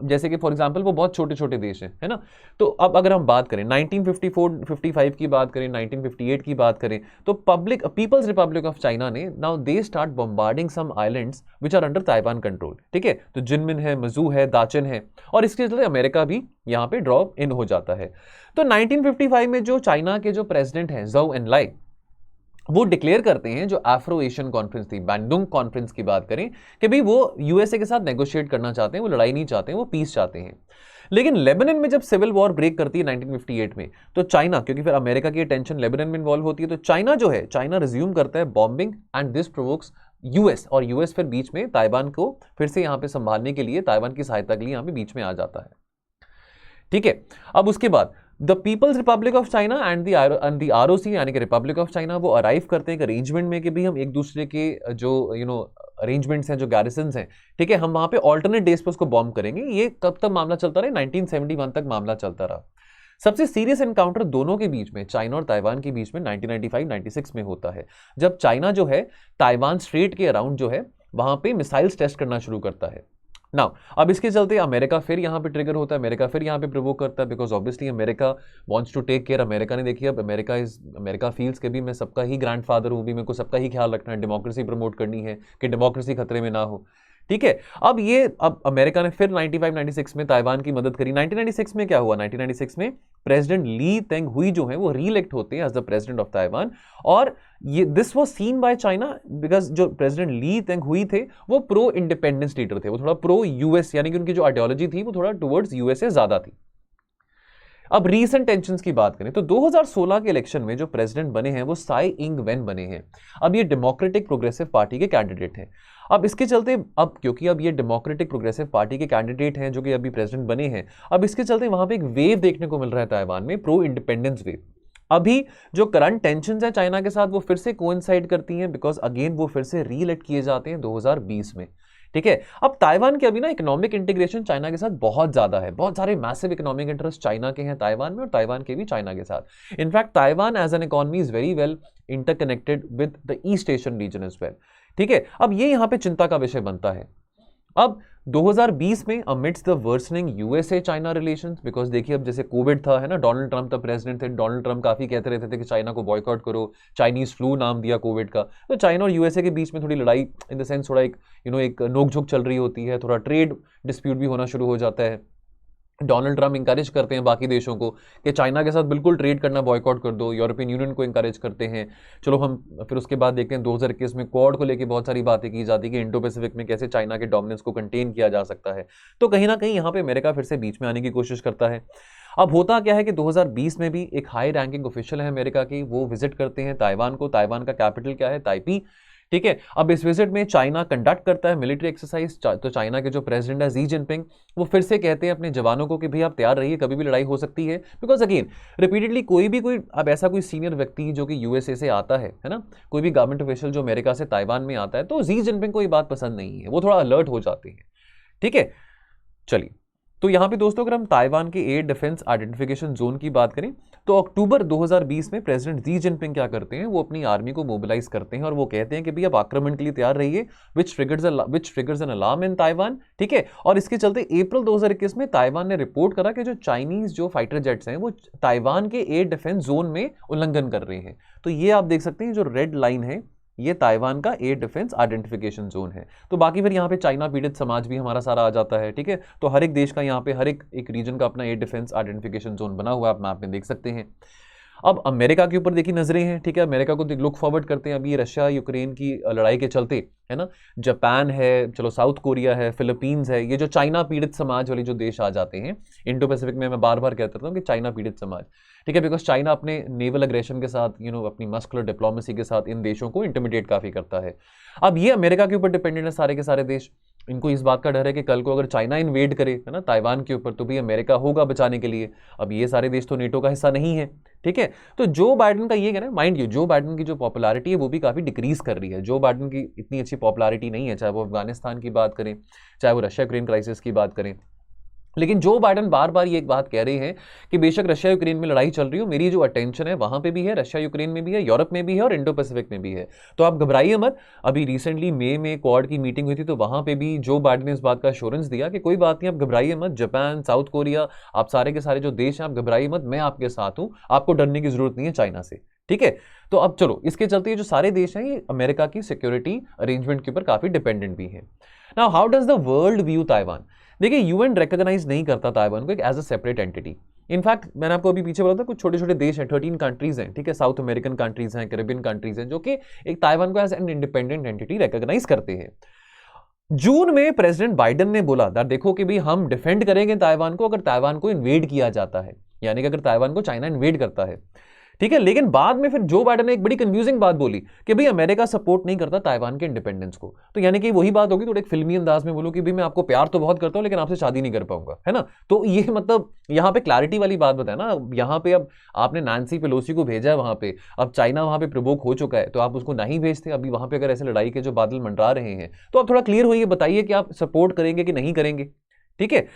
जैसे कि फॉर एग्जांपल वो बहुत छोटे छोटे देश हैं, है ना। तो अब अगर हम बात करें 1954-55 की बात करें, 1958 की बात करें, तो पीपल्स रिपब्लिक ऑफ चाइना ने now they start bombarding some islands which are under Taiwan control, ठीक है। तो जिनमिन है, मजू है, दाचिन है, और इसके चलते अमेरिका भी यहां पे ड्रॉप इन हो जाता है। तो 1955 में जो चाइना के जो प्रेसिडेंट हैं ज़ोउ एनलाई, वो डिक्लेयर करते हैं, जो अफ्रो एशियन कॉन्फ्रेंस थी, बैंडुंग कॉन्फ्रेंस की बात करें, कि भाई वो यूएसए के साथ नेगोशिएट करना चाहते हैं, वो लड़ाई नहीं चाहते हैं, वो पीस चाहते हैं। लेकिन लेबनान में जब सिविल वॉर ब्रेक करती है 1958 में, तो चाइना, क्योंकि फिर अमेरिका की टेंशन लेबनान में इन्वॉल्व होती है, तो चाइना जो है, चाइना रिज्यूम करता है bombing, and this provokes US, और यूएस फिर बीच में ताइवान को फिर से यहां पे संभालने के लिए, ताइवान की सहायता के लिए यहां पे बीच में आ जाता है, ठीक है। अब उसके बाद the People's Republic of China and the ROC यानी कि रिपब्लिक ऑफ चाइना, वो अराइव करते हैं एक अरेंजमेंट में कि भी हम एक दूसरे के जो अरेंजमेंट्स हैं, जो गैरिसन्स हैं, ठीक है, हम वहां पे ऑल्टरनेट डेज पे उसको बॉम्ब करेंगे। ये कब तक मामला चलता रहा, 1971 तक मामला चलता रहा। सबसे सीरियस एनकाउंटर दोनों के बीच में, चाइना और ताइवान के बीच में 1995-96 में होता है, जब चाइना जो है ताइवान स्ट्रेट के अराउंड जो है वहां पे मिसाइल्स टेस्ट करना शुरू करता है। नाउ अब इसके चलते अमेरिका फिर यहाँ पे ट्रिगर होता है, अमेरिका फिर यहाँ पे प्रोवोक करता है, because obviously America wants to take care. America ने देखिए, अब अमेरिका फील्स के भी मैं सबका ही ग्रैंडफादर हूँ, भी मेरे को सबका ही ख्याल रखना है, डेमोक्रेसी प्रमोट करनी है कि डेमोक्रेसी खतरे में ना हो, ठीक है। अब अमेरिका ने फिर 95-96 में ताइवान की मदद करी। 1996 में क्या हुआ, 1996 में प्रेसिडेंट ली तेंग हुई जो है वो रीइलेक्ट होते हैं as the president of Taiwan, और ये this was seen by China because जो प्रेसिडेंट ली तेंग हुई थे वो प्रो इंडिपेंडेंस लीडर थे, वो थोड़ा प्रो यूएस, यानी कि उनकी जो आइडियोलॉजी थी वो थोड़ा टुवर्ड्स यूएसए ज्यादा थी। अब रीसेंट टेंशंस की बात करें तो 2016 के इलेक्शन में जो प्रेसिडेंट बने हैं वो साई इंग वेन बने हैं। अब ये डेमोक्रेटिक प्रोग्रेसिव पार्टी के कैंडिडेट हैं। अब इसके चलते, अब क्योंकि अब ये डेमोक्रेटिक प्रोग्रेसिव पार्टी के कैंडिडेट हैं जो कि अभी प्रेसिडेंट बने हैं, अब इसके चलते वहां पे एक वेव देखने को मिल रहा है ताइवान में, प्रो इंडिपेंडेंस वेव। अभी जो करंट टेंशंस है चाइना के साथ वो फिर से कोइंसाइड करती हैं, बिकॉज अगेन वो फिर से रीइलेक्ट किए जाते हैं 2020 में, ठीक है। अब ताइवान के अभी ना इकोनॉमिक इंटीग्रेशन चाइना के साथ बहुत ज्यादा है, बहुत सारे मैसिव इकोनॉमिक इंटरेस्ट चाइना के हैं ताइवान में, और ताइवान के भी चाइना के साथ। In fact Taiwan as an economy is very well interconnected with the East Asian region as well, ठीक है। अब ये यहां पे चिंता का विषय बनता है। अब 2020 में amidst the worsening USA China relations, because देखिए अब जैसे कोविड था, है ना, डोनाल्ड ट्रंप तब प्रेसिडेंट थे, डोनाल्ड ट्रंप काफी कहते रहते थे कि चाइना को बॉयकॉट करो, चाइनीज फ्लू नाम दिया कोविड का। तो चाइना और यूएसए के बीच में थोड़ी लड़ाई इन द सेंस थोड़ा एक एक नोकझोंक चल रही होती है, थोड़ा ट्रेड डिस्प्यूट भी होना शुरू हो जाता है। डोनाल्ड ट्रम्प इंकरेज करते हैं बाकी देशों को कि चाइना के साथ बिल्कुल ट्रेड करना बॉयकॉट कर दो, यूरोपियन यूनियन को इंकरेज करते हैं। चलो हम फिर उसके बाद देखते हैं 2021 में क्वाड को लेकर बहुत सारी बातें की जाती है कि इंडो पैसिफिक में कैसे चाइना के डोमिनेंस को कंटेन किया जा सकता है। तो कहीं ना कहीं यहाँ पे अमेरिका फिर से बीच में आने की कोशिश करता है। अब होता क्या है कि 2020 में भी एक हाई रैंकिंग ऑफिशियल है अमेरिका की, वो विजिट करते हैं ताइवान को। ताइवान का कैपिटल क्या है? ताइपी। ठीक है, अब इस विजिट में चाइना कंडक्ट करता है मिलिट्री एक्सरसाइज। तो चाइना के जो प्रेसिडेंट है जी जिनपिंग, वो फिर से कहते हैं अपने जवानों को कि भाई आप तैयार रहिए, कभी भी लड़ाई हो सकती है। बिकॉज अगेन रिपीटेडली कोई अब ऐसा कोई सीनियर व्यक्ति जो कि यूएसए से आता है ना, कोई भी गवर्नमेंट ऑफिशियल जो अमेरिका से ताइवान में आता है, तो जी जिनपिंग को ये बात पसंद नहीं है, वो थोड़ा अलर्ट हो जाते हैं। ठीक है, चलिए, तो यहां पे दोस्तों अगर हम ताइवान के एयर डिफेंस आइडेंटिफिकेशन जोन की बात करें तो अक्टूबर 2020 में प्रेसिडेंट जी जिनपिंग क्या करते हैं, वो अपनी आर्मी को मोबिलाइज करते हैं और वो कहते हैं कि भाई आप आक्रमण के लिए तैयार रहिए, which triggers an alarm in Taiwan. ठीक है, और इसके चलते अप्रैल 2021 में ताइवान ने रिपोर्ट करा कि जो चाइनीज जो फाइटर जेट्स हैं वो ताइवान के एयर डिफेंस जोन में उल्लंघन कर रहे हैं। तो ये आप देख सकते हैं जो रेड लाइन है ये ताइवान का एयर डिफेंस आइडेंटिफिकेशन जोन है। तो बाकी फिर यहाँ पे चाइना पीड़ित समाज भी हमारा सारा आ जाता है। ठीक है, तो हर एक देश का यहाँ पे हर एक रीजन का अपना एयर डिफेंस आइडेंटिफिकेशन जोन बना हुआ है, आप मैप में देख सकते हैं। अब अमेरिका के ऊपर देखिए नजरें हैं। ठीक है, अमेरिका को लुक फॉरवर्ड करते हैं अभी रशिया यूक्रेन की लड़ाई के चलते, है ना। जापान है, चलो साउथ कोरिया है, फिलीपींस है, ये जो चाइना पीड़ित समाज वाले जो देश आ जाते हैं इंडो पैसिफिक में, मैं बार बार कहता हूँ कि चाइना पीड़ित समाज। ठीक है, बिकॉज चाइना अपने नेवल अग्रेशन के साथ अपनी मस्कुलर डिप्लोमेसी के साथ इन देशों को इंटिमिडेट काफी करता है। अब ये अमेरिका के ऊपर डिपेंडेंट है सारे के सारे देश। इनको इस बात का डर है कि कल को अगर चाइना इन्वेड करे, है ना, ताइवान के ऊपर, तो भी अमेरिका होगा बचाने के लिए। अब ये सारे देश तो नेटो का हिस्सा नहीं है। ठीक है, तो जो बाइडेन का ये कहना है, माइंड यू जो बाइडेन की जो पॉपुलैरिटी है वो भी काफी डिक्रीज कर रही है। जो बाइडेन की इतनी अच्छी पॉपुलैरिटी नहीं है, चाहे वो अफगानिस्तान की बात करें, चाहे वो रशिया यूक्रेन क्राइसिस की बात करें। लेकिन जो बाइडेन बार बार ये एक बात कह रहे हैं कि बेशक रशिया यूक्रेन में लड़ाई चल रही हो, मेरी जो अटेंशन है वहां पे भी है, रशिया यूक्रेन में भी है, यूरोप में भी है और इंडो पैसिफिक में भी है। तो आप घबराइए मत। अभी रिसेंटली मई में क्वाड की मीटिंग हुई थी, तो वहां पे भी जो बाइडेन ने इस बात का एश्योरेंस दिया कि कोई बात नहीं, आप घबराइए मत। जापान, साउथ कोरिया, आप सारे के सारे जो देश हैं, आप घबराइए मत, मैं आपके साथ हूं, आपको डरने की जरूरत नहीं है चाइना से। ठीक है, तो अब चलो इसके चलते ये जो सारे देश हैं ये अमेरिका की सिक्योरिटी अरेंजमेंट के ऊपर काफी डिपेंडेंट भी है। Now how does the world view Taiwan? देखिए, यूएन रिकॉग्नाइज नहीं करता ताइवान को एक as a separate entity. In fact मैंने आपको अभी पीछे बोला था कुछ छोटे छोटे देश हैं, 13 कंट्रीज हैं। ठीक है, साउथ अमेरिकन कंट्रीज हैं, कैरेबियन कंट्रीज हैं, जो कि एक ताइवान को as an independent entity recognise करते हैं। जून में प्रेसिडेंट बाइडेन ने बोला था देखो कि भाई हम डिफेंड करेंगे ताइवान को अगर ताइवान को इन्वेड किया जाता है, यानी कि अगर ताइवान को चाइना इन्वेड करता है। ठीक है, लेकिन बाद में फिर जो बाइडेन ने एक बड़ी कंफ्यूजिंग बात बोली कि भाई अमेरिका सपोर्ट नहीं करता ताइवान के इंडिपेंडेंस को। तो यानी कि वही बात होगी, थोड़े एक फिल्मी अंदाज में बोलूं कि भाई मैं आपको प्यार तो बहुत करता हूं लेकिन आपसे शादी नहीं कर पाऊंगा, है ना। तो ये मतलब यहाँ पे क्लैरिटी वाली बात बताया ना। यहाँ पे अब आपने नैन्सी पेलोसी को भेजा है वहां पे, अब चाइना वहां पे प्रोवोक हो चुका है, तो आप उसको नहीं भेजते। अभी वहां पे अगर ऐसे लड़ाई के जो बादल मंडरा रहे हैं, तो आप थोड़ा क्लियर होइए, बताइए कि आप सपोर्ट करेंगे कि नहीं करेंगे। ठीक है,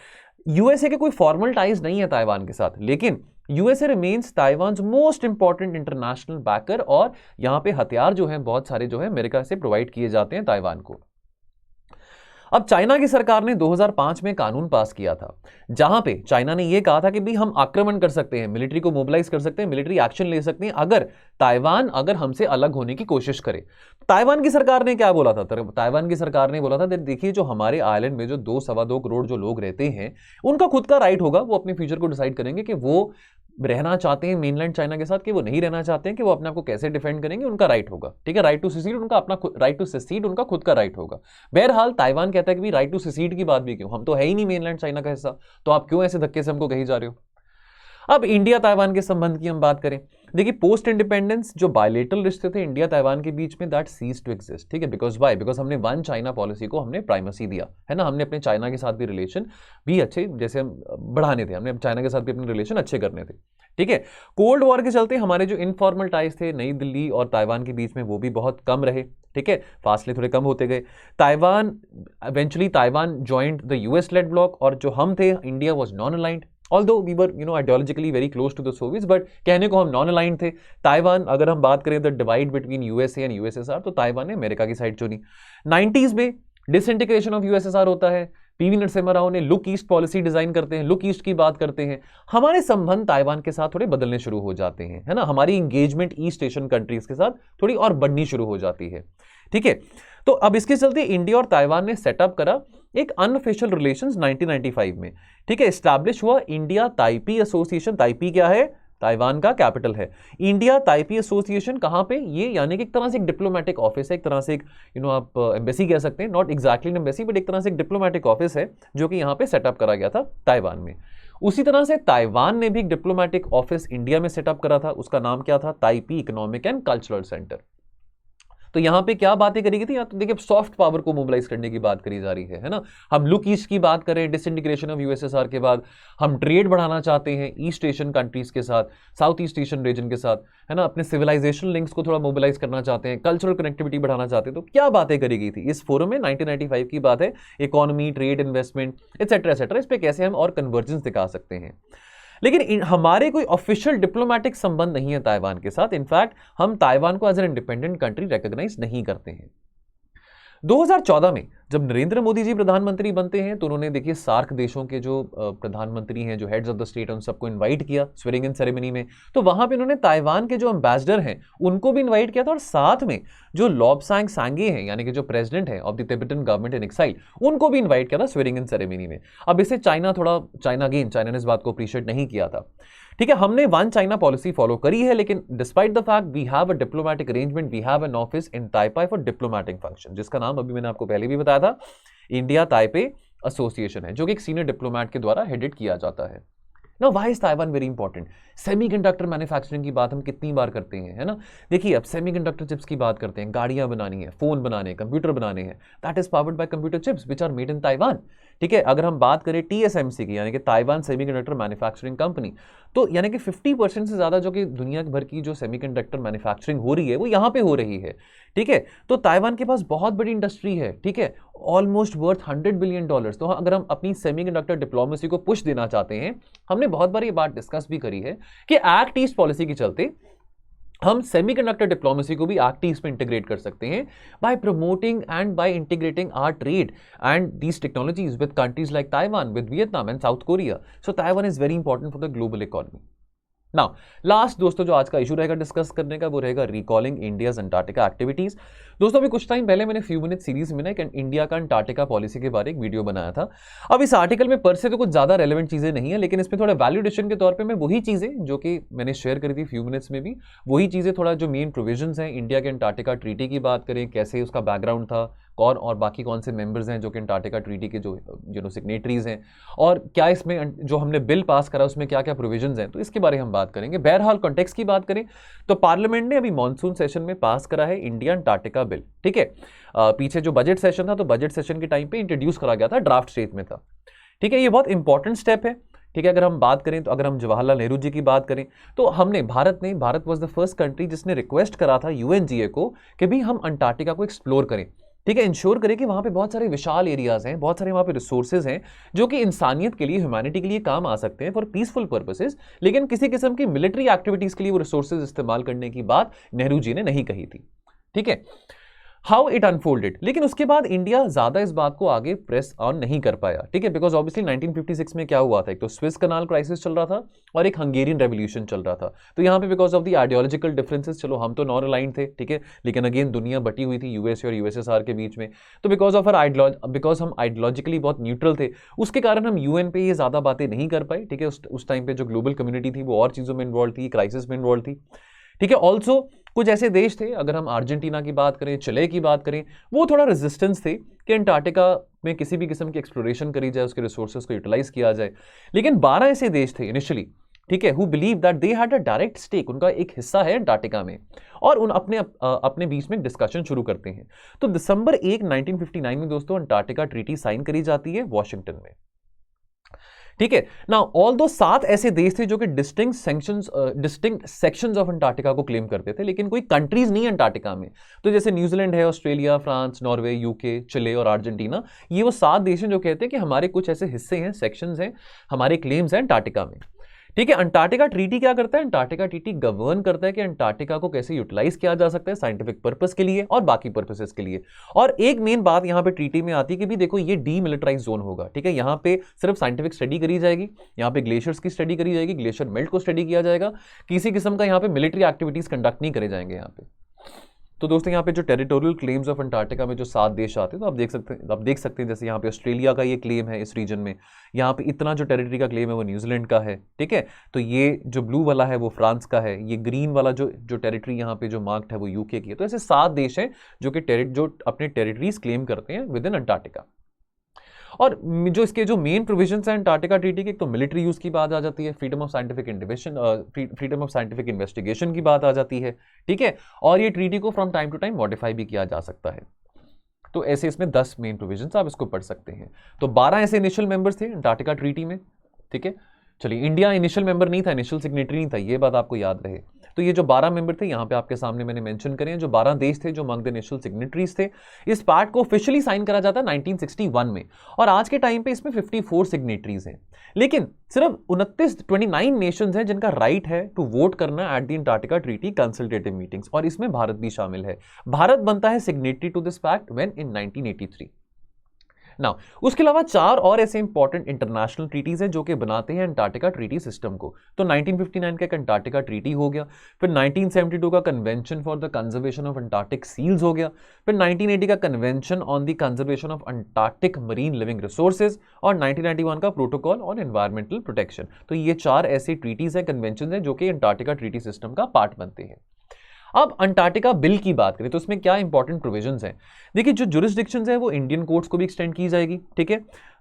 यूएसए के कोई फॉर्मल टाइज नहीं है ताइवान के साथ, लेकिन USA remains Taiwan most important international backer, और यहां पे हथियार जो हैं बहुत सारे जो है अमेरिका से प्रोवाइड किए जाते हैं ताइवान को। अब चाइना की सरकार ने 2005 में कानून पास किया था, जहां पे चाइना ने यह कहा था कि भी हम आक्रमण कर सकते हैं, मिलिट्री को मोबिलाइज कर सकते हैं, मिलिट्री एक्शन ले सकते हैं अगर ताइवान हमसे अलग होने की कोशिश करे। ताइवान की सरकार ने क्या बोला था? ताइवान की सरकार ने बोला था देखिए, जो हमारे आइलैंड में जो 2-2.25 करोड़ जो लोग रहते हैं, उनका खुद का राइट होगा, वो अपने फ्यूचर को डिसाइड करेंगे कि वो रहना चाहते हैं मेनलैंड चाइना के साथ कि वो नहीं रहना चाहते हैं, कि वो अपने आप को कैसे डिफेंड करेंगे, उनका राइट होगा। ठीक है, राइट टू सिसीड उनका अपना राइट टू सिसीड उनका खुद का राइट होगा। बहरहाल ताइवान कहता है कि राइट टू सिसीड की बात भी क्यों, हम तो है ही नहीं मेनलैंड चाइना का हिस्सा, तो आप क्यों ऐसे धक्के से हमको कही जा रहे हो। अब इंडिया ताइवान के संबंध की हम बात करें, देखिए पोस्ट इंडिपेंडेंस जो बायलेटरल रिश्ते थे इंडिया ताइवान के बीच में, दैट सीज टू एग्जिस्ट। ठीक है, बिकॉज वाई, बिकॉज हमने वन चाइना पॉलिसी को हमने प्राइमेसी दिया, है ना। हमने अपने चाइना के साथ भी रिलेशन भी अच्छे जैसे हम बढ़ाने थे, हमने चाइना के साथ भी अपने रिलेशन अच्छे करने थे। ठीक है, कोल्ड वॉर के चलते हमारे जो इनफॉर्मल टाइज थे नई दिल्ली और ताइवान के बीच में, वो भी बहुत कम रहे। ठीक है, फासले थोड़े कम होते गए। Taiwan eventually Taiwan joint the US led block, और जो हम थे India was non aligned, although we were ideologically very close to the Soviets, but कहने को हम नॉन अलाइंड थे। ताइवान अगर हम बात करें the divide between USA and USSR, तो ताइवान ने अमेरिका की साइड चुनी। 90s में डिसइंटीग्रेशन ऑफ यूएसएसआर होता है, पीवी नरसिम्हा राव ने लुक ईस्ट पॉलिसी डिजाइन करते हैं, लुक ईस्ट की बात करते हैं। हमारे संबंध ताइवान के साथ थोड़े बदलने शुरू हो जाते हैं, है ना। हमारी इंगेजमेंट ईस्ट एशियन कंट्रीज के साथ थोड़ी और बढ़नी शुरू हो जाती है। ठीक है, तो अब इसके चलते इंडिया और ताइवान ने सेटअप करा एक अनऑफिशियल रिलेशंस 1995 में, ठीक है। एस्टैब्लिश हुआ इंडिया ताइपी एसोसिएशन। ताइपी क्या है? ताइवान का कैपिटल है। इंडिया ताइपी एसोसिएशन कहां पे? ये यानी कि एक तरह से एक डिप्लोमेटिक ऑफिस है, एक तरह से एक आप एम्बेसी कह सकते हैं, नॉट एग्जैक्टली एम्बेसी बट एक तरह से एक डिप्लोमेटिक ऑफिस है जो कि यहां पे सेटअप करा गया था ताइवान में। उसी तरह से ताइवान ने भी एक डिप्लोमेटिक ऑफिस इंडिया में सेटअप करा था, उसका नाम क्या था? Taipei economic and cultural centre. तो यहां पे क्या बातें करी गई थी? तो देखिए सॉफ्ट पावर को मोबिलाइज करने की बात करी जा रही है ना। हम लुक ईस्ट की बात करें, डिसइंटीग्रेशन ऑफ यूएसएसआर के बाद हम ट्रेड बढ़ाना चाहते हैं ईस्ट एशियन कंट्रीज के साथ, साउथ ईस्ट एशियन रीजन के साथ, है ना। अपने सिविलाइजेशन लिंक्स को थोड़ा मोबिलाइज करना चाहते हैं, कल्चरल कनेक्टिविटी बढ़ाना चाहते हैं। तो क्या बातें करी गई थी इस फोरम में? 1995 की बात है। Economy, trade, investment etcetera etcetera, इस पर कैसे हम और कन्वर्जेंस दिखा सकते हैं। लेकिन हमारे कोई ऑफिशियल डिप्लोमेटिक संबंध नहीं है ताइवान के साथ। इनफैक्ट हम ताइवान को as an independent country recognise नहीं करते हैं। 2014 में जब नरेंद्र मोदी जी प्रधानमंत्री बनते हैं तो उन्होंने देखिए सार्क देशों के जो प्रधानमंत्री हैं, जो हेड्स ऑफ द स्टेट, उन सबको इनवाइट किया स्वेरिंग इन सेरेमनी में। तो वहां पे उन्होंने ताइवान के जो एम्बेसडर हैं उनको भी इनवाइट किया था, और साथ में जो लॉबसांग सांगे हैं यानी कि जो प्रेसिडेंट है of the Tibetan government in exile, उनको भी इन्वाइट किया था स्वेरिंग इन सेरेमनी में। अब इसे चाइना ने इस बात को अप्रिशिएट नहीं किया था, ठीक है। हमने वन चाइना पॉलिसी फॉलो करी है, लेकिन despite the fact we have a diplomatic arrangement, we have an office in Taipei for diplomatic function, जिसका नाम अभी मैंने आपको पहले भी बताया था, इंडिया ताइपे एसोसिएशन है, जो कि एक सीनियर डिप्लोमेट के द्वारा हेडेड किया जाता है। Now, why is Taiwan very important? Semiconductor manufacturing की बात हम कितनी बार करते हैं, है ना। देखिए अब सेमीकंडक्टर चिप्स की बात करते हैं, गाड़ियां बनानी है, फोन बनाने, कंप्यूटर बनाने हैं, that is powered by computer chips which are made in Taiwan, ठीक है। अगर हम बात करें TSMC की यानी कि ताइवान सेमीकंडक्टर मैन्युफैक्चरिंग कंपनी, तो यानी कि 50% से ज्यादा जो कि दुनिया भर की जो सेमीकंडक्टर मैन्युफैक्चरिंग हो रही है वो यहां पे हो रही है, ठीक है। तो ताइवान के पास बहुत बड़ी इंडस्ट्री है, ठीक है, ऑलमोस्ट वर्थ $100 बिलियन। तो अगर हम अपनी सेमीकंडक्टर डिप्लोमेसी को पुश देना चाहते हैं, हमने बहुत बार ये बात डिस्कस भी करी है कि एक्ट ईस्ट पॉलिसी के चलते हम सेमीकंडक्टर डिप्लोमेसी को भी एक्ट ईस्ट में इंटीग्रेट कर सकते हैं by promoting and by integrating our trade and these technologies with countries like Taiwan, with Vietnam and South Korea. So Taiwan is very important for the global economy. Now last दोस्तों जो आज का issue रहेगा discuss करने का वो रहेगा recalling India's Antarctica activities. दोस्तों अभी कुछ टाइम पहले मैंने फ्यू मिनट सीरीज में ना इंडिया का अंटार्कटिका पॉलिसी के बारे में एक वीडियो बनाया था। अब इस आर्टिकल में पर से तो कुछ ज्यादा रेलेवेंट चीजें नहीं है, लेकिन इसमें थोड़ा वैल्यूडेशन के तौर पे मैं वही चीजें जो कि मैंने शेयर करी थी फ्यू मिनट्स में भी, वही चीजें थोड़ा जो मेन प्रोविजंस हैं इंडिया के अंटार्कटिका ट्रीटी की बात करें, कैसे उसका बैकग्राउंड था, कौन और बाकी कौन से मेंबर्स हैं जो कि अंटार्कटिका ट्रीटी के जो सिग्नेटरीज हैं, और क्या इसमें जो हमने बिल पास करा उसमें क्या क्या प्रोविजंस हैं, तो इसके बारे में हम बात करेंगे। बहरहाल कॉन्टेक्स्ट की बात करें तो पार्लियामेंट ने अभी मॉनसून सेशन में पास करा है इंडिया अंटार्कटिका बिल, ठीक है। पीछे जो बजट सेशन था तो बजट सेशन के टाइम पे इंट्रोड्यूस करा गया था, ड्राफ्ट स्टेज में था, ठीक है। ये बहुत इंपॉर्टेंट स्टेप है, ठीक है। अगर हम बात करें तो अगर हम जवाहरलाल नेहरू जी की बात करें तो Bharat was the first country जिसने रिक्वेस्ट करा था UNGA को कि भी हम अंटार्कटिका को एक्सप्लोर करें, ठीक है, इंश्योर करें कि वहां पे बहुत सारे विशाल एरियाज हैं, बहुत सारे वहां पे रिसोर्सेज हैं जो कि इंसानियत के लिए, ह्यूमैनिटी के लिए काम आ सकते हैं फॉर पीसफुल पर्पसेस, लेकिन किसी किस्म की मिलिट्री एक्टिविटीज के लिए वो रिसोर्सेज इस्तेमाल करने की बात नेहरू जी ने नहीं कही थी, ठीक है। हाउ इट अनफोल्डेड, लेकिन उसके बाद इंडिया ज्यादा इस बात को आगे प्रेस ऑन नहीं कर पाया, ठीक है, बिकॉज ऑब्वियसली 1956 में क्या हुआ था, एक तो स्विस कनाल क्राइसिस चल रहा था और एक हंगेरियन रेवोल्यूशन चल रहा था। तो यहाँ पे because of the ideological differences, चलो हम तो नॉन अलाइंड थे, ठीक है, लेकिन अगेन दुनिया बटी हुई थी यूएसए और यूएसएसआर के बीच में, तो बिकॉज हम आइडियोलॉजिकली बहुत न्यूट्रल थे, उसके कारण हम UN पे ये ज्यादा बातें नहीं कर पाए, ठीक है। उस टाइम पे जो ग्लोबल कम्युनिटी थी वो और चीजों में इन्वॉल्व थी, क्राइसिस में इन्वॉल्व थी, ठीक है। ऑल्सो कुछ ऐसे देश थे, अगर हम अर्जेंटीना की बात करें, चिले की बात करें, वो थोड़ा रेजिस्टेंस थे कि अंटार्कटिका में किसी भी किस्म की एक्सप्लोरेशन करी जाए, उसके रिसोर्सेज को यूटिलाइज किया जाए। लेकिन 12 ऐसे देश थे इनिशियली, ठीक है, who believe that they had a direct stake, उनका एक हिस्सा है अंटार्कटिका में, और उन अपने बीच में डिस्कशन शुरू करते हैं। तो दिसंबर 1, 1959 में दोस्तों अंटार्कटिका ट्रीटी साइन करी जाती है वॉशिंगटन में, ठीक है ना। ऑल दो 7 ऐसे देश थे जो कि डिस्टिंक्ट सेक्शंस ऑफ अंटार्कटिका को क्लेम करते थे, लेकिन कोई कंट्रीज नहीं अंटार्कटिका में। तो जैसे न्यूजीलैंड है, ऑस्ट्रेलिया, फ्रांस, नॉर्वे, यूके, चिले और अर्जेंटीना, ये वो 7 देश हैं जो कहते हैं कि हमारे कुछ ऐसे हिस्से हैं, सेक्शंस हैं, हमारे क्लेम्स हैं अंटार्कटिका में, ठीक है। अंटार्कटिका ट्रीटी क्या करता है? अंटार्कटिका ट्रीटी गवर्न करता है कि अंटार्कटिका को कैसे यूटिलाइज किया जा सकता है साइंटिफिक पर्पस के लिए और बाकी पर्पसेस के लिए। और एक मेन बात यहाँ पे ट्रीटी में आती है कि भी देखो ये डीमिलिटराइज जोन होगा, ठीक है। यहाँ पे सिर्फ साइंटिफिक स्टडी करी जाएगी, यहाँ पे ग्लेशियर्स की स्टडी करी जाएगी, ग्लेशियर मेल्ट को स्टडी किया जाएगा, किसी किस्म का यहाँ पे मिलिट्री एक्टिविटीज कंडक्ट नहीं करे जाएंगे यहाँ पे। तो दोस्तों यहाँ पे जो टेरिटोरियल क्लेम्स ऑफ अंटार्कटिका में जो 7 देश आते हैं, तो आप देख सकते हैं जैसे यहाँ पे ऑस्ट्रेलिया का ये क्लेम है इस रीजन में, यहाँ पे इतना जो टेरिटरी का क्लेम है वो न्यूजीलैंड का है, ठीक है। तो ये जो ब्लू वाला है वो फ्रांस का है, ये ग्रीन वाला जो टेरिटरी यहाँ पे जो मार्क्ड है वो यूके की है। तो ऐसे 7 देश हैं जो अपने टेरिटरीज क्लेम करते हैं विद इन अंटार्कटिका। और जो इसके जो मेन प्रोविजंस हैं अंटार्कटिका ट्रीटी के, एक तो मिलिट्री यूज की बात आ जाती है, फ्रीडम ऑफ साइंटिफिक इन्वेस्टिगेशन की बात आ जाती है, ठीक है। और ये ट्रीटी को from time to time modify भी किया जा सकता है। तो ऐसे इसमें 10 मेन प्रोविजंस आप इसको पढ़ सकते हैं। तो 12 ऐसे इनिशियल मेंबर्स थे अंटार्कटिका ट्रीटी में, ठीक है। चलिए, इंडिया इनिशियल मेंबर नहीं था, इनिशियल सिग्नेटरी नहीं था, ये बात आपको याद रहे। तो ये जो 12 मेंबर थे यहाँ पे आपके सामने मैंने मेंशन करे हैं, जो 12 देश थे जो अमंग द इनिशियल सिग्नेटरीज थे। इस पार्ट को ऑफिशियली साइन करा जाता है 1961 में, और आज के टाइम पे इसमें 54 सिग्नेटरीज हैं। लेकिन सिर्फ 29 नेशंस हैं जिनका राइट है टू वोट करना at the Antarctica treaty consultative meetings, और इसमें भारत भी शामिल है। भारत बनता है signatory to this pact when in 1983। नाउ उसके अलावा 4 और ऐसे इंपॉर्टेंट इंटरनेशनल ट्रीटीज हैं जो कि बनाते हैं अंटार्कटिका ट्रीटी सिस्टम को। तो 1959 का अंटार्कटिका ट्रीटी हो गया, फिर 1972 का convention for the conservation of Antarctic seals हो गया, फिर 1980 का convention on the conservation of Antarctic marine living resources, और 1991 का प्रोटोकॉल ऑन एनवायरमेंटल प्रोटेक्शन। तो ये 4 ऐसी ट्रीटीज हैं, कन्वेंशन हैं जो कि अंटार्कटिका ट्रीटी सिस्टम का पार्ट बनते हैं। अब अंटार्कटिका बिल की बात करें तो उसमें क्या इंपॉर्टेंट प्रोविजंस हैं। देखिए, जो जुरिस्डिक्शंस है वो इंडियन कोर्ट्स को भी एक्सटेंड की जाएगी, ठीक है।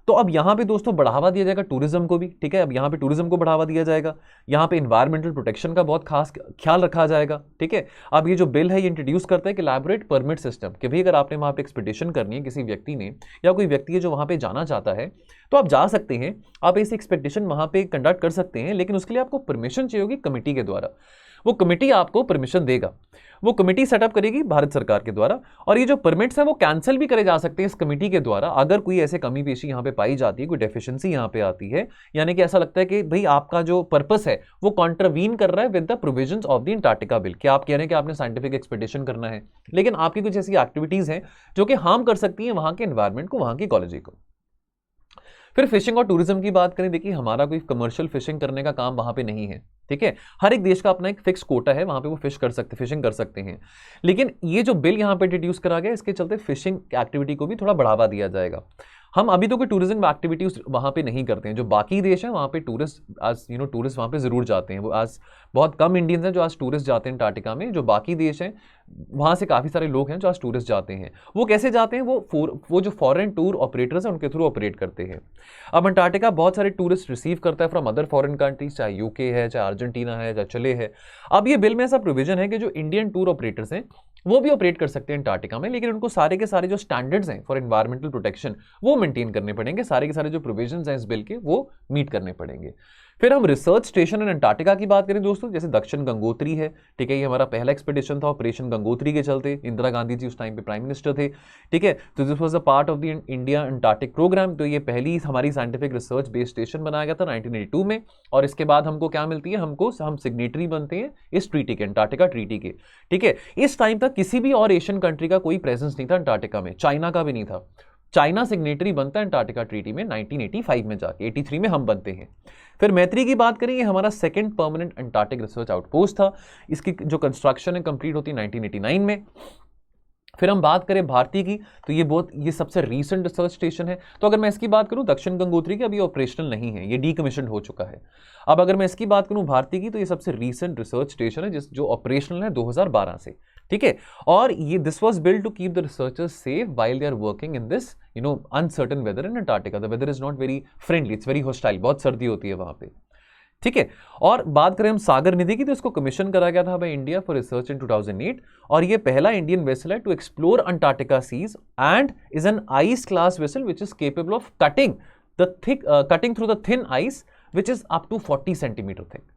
तो अब यहाँ पे दोस्तों बढ़ावा दिया जाएगा टूरिज्म को भी, ठीक है। अब यहाँ पे टूरिज्म को बढ़ावा दिया जाएगा, यहाँ पे इन्वायरमेंटल प्रोटेक्शन का बहुत खास ख्याल रखा जाएगा, ठीक है। अब ये जो बिल है ये इंट्रोड्यूस करता है कि इलैबोरेट परमिट सिस्टम, कि भाई अगर आपने वहाँ पे एक्सपेडिशन करनी है किसी व्यक्ति ने, या कोई व्यक्ति है जो वहाँ पे जाना चाहता है, तो आप जा सकते हैं, आप ऐसी एक्सपेडिशन वहाँ पे कंडक्ट कर सकते हैं, लेकिन उसके लिए आपको परमिशन चाहिए होगी कमेटी के द्वारा। वो कमेटी आपको परमिशन देगा, वो कमेटी सेटअप करेगी भारत सरकार के द्वारा, और ये जो परमिट्स हैं वो कैंसिल भी करे जा सकते हैं इस कमेटी के द्वारा अगर कोई ऐसे कमी पेशी यहाँ पे पाई जाती है, कोई डेफिशिएंसी यहाँ पे आती है, यानी कि ऐसा लगता है कि भाई आपका जो पर्पस है वो कॉन्ट्रवीन कर रहा है with the provisions of the Antarctica bill, कि आप कह रहे हैं कि आपने साइंटिफिक एक्सपेडिशन करना है, लेकिन आपकी कुछ ऐसी एक्टिविटीज हैं जो कि हार्म कर सकती हैं वहां के एनवायरमेंट को, वहां की इकोलॉजी को। फिर फिशिंग और टूरिज्म की बात करें, देखिए हमारा कोई कमर्शियल फिशिंग करने का काम वहां पे नहीं है, ठीक है। हर एक देश का अपना एक फिक्स कोटा है, वहां पे वो फिशिंग कर सकते हैं। लेकिन ये जो बिल यहाँ पे इंट्रोड्यूस करा गया, इसके चलते फिशिंग एक्टिविटी को भी थोड़ा बढ़ावा दिया जाएगा। हम अभी तो कोई टूरिज्म एक्टिविटीज वहाँ पे नहीं करते हैं, जो बाकी देश हैं वहाँ पे टूरिस्ट टूरिस्ट वहाँ पे ज़रूर जाते हैं। वो आज बहुत कम इंडियंस हैं जो आज टूरिस्ट जाते हैं अंटार्कटिका में, जो बाकी देश हैं वहाँ से काफ़ी सारे लोग हैं जो आज टूरिस्ट जाते हैं। वो कैसे जाते हैं, वो जो फॉरेन टूर ऑपरेटर्स हैं उनके थ्रू ऑपरेट करते हैं। अब अंटार्कटिका बहुत सारे टूरिस्ट रिसीव करता है फ्रॉम अदर फॉरेन कंट्रीज, चाहे यूके है, चाहे अर्जेंटीना है, चाहे चिली है। अब ये बिल में ऐसा प्रोविजन है कि जो इंडियन टूर ऑपरेटर्स हैं वो भी ऑपरेट कर सकते हैं अंटार्कटिका में, लेकिन उनको सारे के सारे जो स्टैंडर्ड्स हैं फॉर एनवायरमेंटल प्रोटेक्शन वो मेंटेन करने पड़ेंगे, सारे के सारे जो प्रोविजंस हैं इस बिल के वो मीट करने पड़ेंगे। फिर हम रिसर्च स्टेशन इन अंटार्कटिका की बात करें दोस्तों, जैसे दक्षिण गंगोत्री है, ठीक है। ये हमारा पहला एक्सपेडिशन था ऑपरेशन गंगोत्री के चलते, इंदिरा गांधी जी उस टाइम पे प्राइम मिनिस्टर थे, ठीक है। तो this was a part of the India Antarctic programme. तो ये पहली हमारी साइंटिफिक रिसर्च बेस्ड स्टेशन बनाया गया था 1982 में, और इसके बाद हमको क्या मिलती है, हम सिग्नेटरी बनते हैं इस ट्रीटी के, अंटार्कटिका ट्रीटी के, ठीक है। इस टाइम तक किसी भी और एशियन कंट्री का कोई प्रेजेंस नहीं था अंटार्कटिका में, चाइना का भी नहीं था। चाइना सिग्नेटरी बनता है अंटार्कटिका ट्रीटी में 1985 में जाके, 83 में हम बनते हैं। फिर मैत्री की बात करें, ये हमारा second permanent Antarctic research outpost था, इसकी जो कंस्ट्रक्शन है कंप्लीट होती है 1989 में। फिर हम बात करें भारती की, तो ये सबसे रीसेंट रिसर्च स्टेशन है। तो अगर मैं इसकी बात करूं दक्षिण गंगोत्री की, अभी ऑपरेशनल नहीं है, ये डीकमीशन्ड हो चुका है। अब अगर मैं इसकी बात करूं भारती की, तो ये सबसे रीसेंट रिसर्च स्टेशन है जो ऑपरेशनल है 2012 से, ठीक है। और ये this was build to keep the researchers safe while they are working in this uncertain weather in Antarctica. The weather is not very friendly, it's very hostile, बहुत सर्दी होती है वहां पे, ठीक है। और बात करें हम सागर निधि की, तो इसको कमीशन करा गया था by India for research in 2008, और ये पहला इंडियन वेसल है to explore Antarctica seas and is an ice class vessel which is capable of cutting through the thin ice which is up to 40 centimetre thick.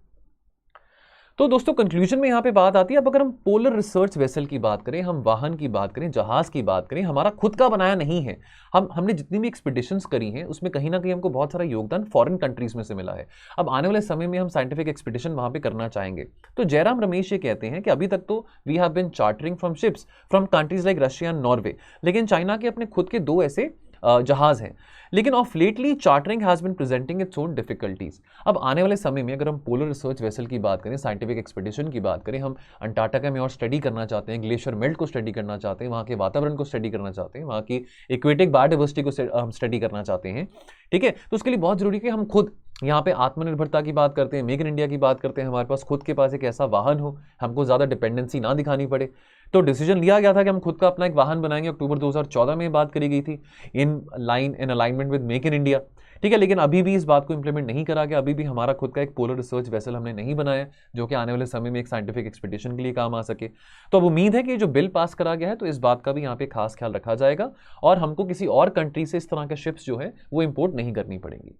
तो दोस्तों conclusion में यहाँ पे बात आती है, अब अगर हम पोलर रिसर्च वेसल की बात करें, हम वाहन की बात करें, जहाज की बात करें, हमारा खुद का बनाया नहीं है। हमने जितनी भी एक्सपीडिशंस करी हैं उसमें कहीं ना कहीं हमको बहुत सारा योगदान फॉरेन कंट्रीज में से मिला है। अब आने वाले समय में हम साइंटिफिक एक्सपीडिशन वहां पे करना चाहेंगे, तो जयराम रमेश ये कहते हैं कि अभी तक तो we have been chartering from ships from countries like Russia and Norway, लेकिन चाइना के अपने खुद के 2 ऐसे जहाज हैं। लेकिन of lately chartering has been presenting its own difficulties. अब आने वाले समय में अगर हम पोलर रिसर्च वेसल की बात करें, साइंटिफिक एक्सपीडिशन की बात करें, हम अंटार्कटिका में और स्टडी करना चाहते हैं, ग्लेशियर मेल्ट को स्टडी करना चाहते हैं, वहाँ के वातावरण को स्टडी करना चाहते हैं, वहाँ की इक्वेटिक बायोडाइवर्सिटी को हम स्टडी करना चाहते हैं, ठीक है, तो उसके लिए बहुत जरूरी है कि हम खुद यहाँ पे आत्मनिर्भरता की बात करते हैं, मेक इन इंडिया की बात करते हैं, हमारे पास खुद के पास एक ऐसा वाहन हो, हमको ज़्यादा डिपेंडेंसी ना दिखानी पड़े। तो डिसीजन लिया गया था कि हम खुद का अपना एक वाहन बनाएंगे। अक्टूबर 2014 में बात करी गई थी, in alignment with make in India, ठीक है। लेकिन अभी भी इस बात को इंप्लीमेंट नहीं करा गया, अभी भी हमारा खुद का एक पोलर रिसर्च वेसल हमने नहीं बनाया जो कि आने वाले समय में एक साइंटिफिक एक्सपीडिशन के लिए काम आ सके। तो अब उम्मीद है कि जो बिल पास करा गया है तो इस बात का भी यहाँ पे खास ख्याल रखा जाएगा और हमको किसी और कंट्री से इस तरह के शिप्स जो है वो इंपोर्ट नहीं करनी पड़ेंगी।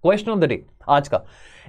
क्वेश्चन ऑफ द डे आज का,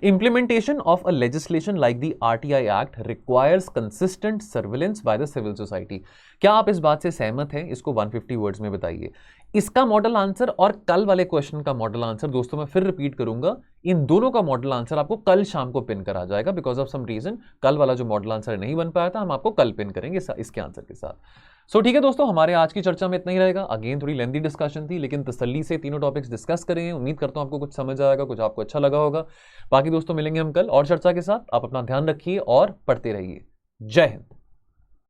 implementation of a legislation like the RTI act requires consistent surveillance by the civil society. क्या आप इस बात से सहमत हैं? इसको 150 वर्ड्स में बताइए। इसका मॉडल आंसर और कल वाले क्वेश्चन का मॉडल आंसर दोस्तों मैं फिर रिपीट करूंगा, इन दोनों का मॉडल आंसर आपको कल शाम को पिन करा जाएगा। बिकॉज ऑफ सम रीजन कल वाला जो मॉडल आंसर नहीं बन पाया था, हम आपको कल पिन करेंगे इसके आंसर के साथ। सो ठीक है दोस्तों, हमारे आज की चर्चा में इतना ही रहेगा। अगेन थोड़ी लेंथी डिस्कशन थी, लेकिन तसल्ली से तीनों टॉपिक्स डिस्कस करें। उम्मीद करता हूं आपको कुछ समझ आएगा, कुछ आपको अच्छा लगा होगा। बाकी दोस्तों मिलेंगे हम कल और चर्चा के साथ। आप अपना ध्यान रखिए और पढ़ते रहिए। जय हिंद।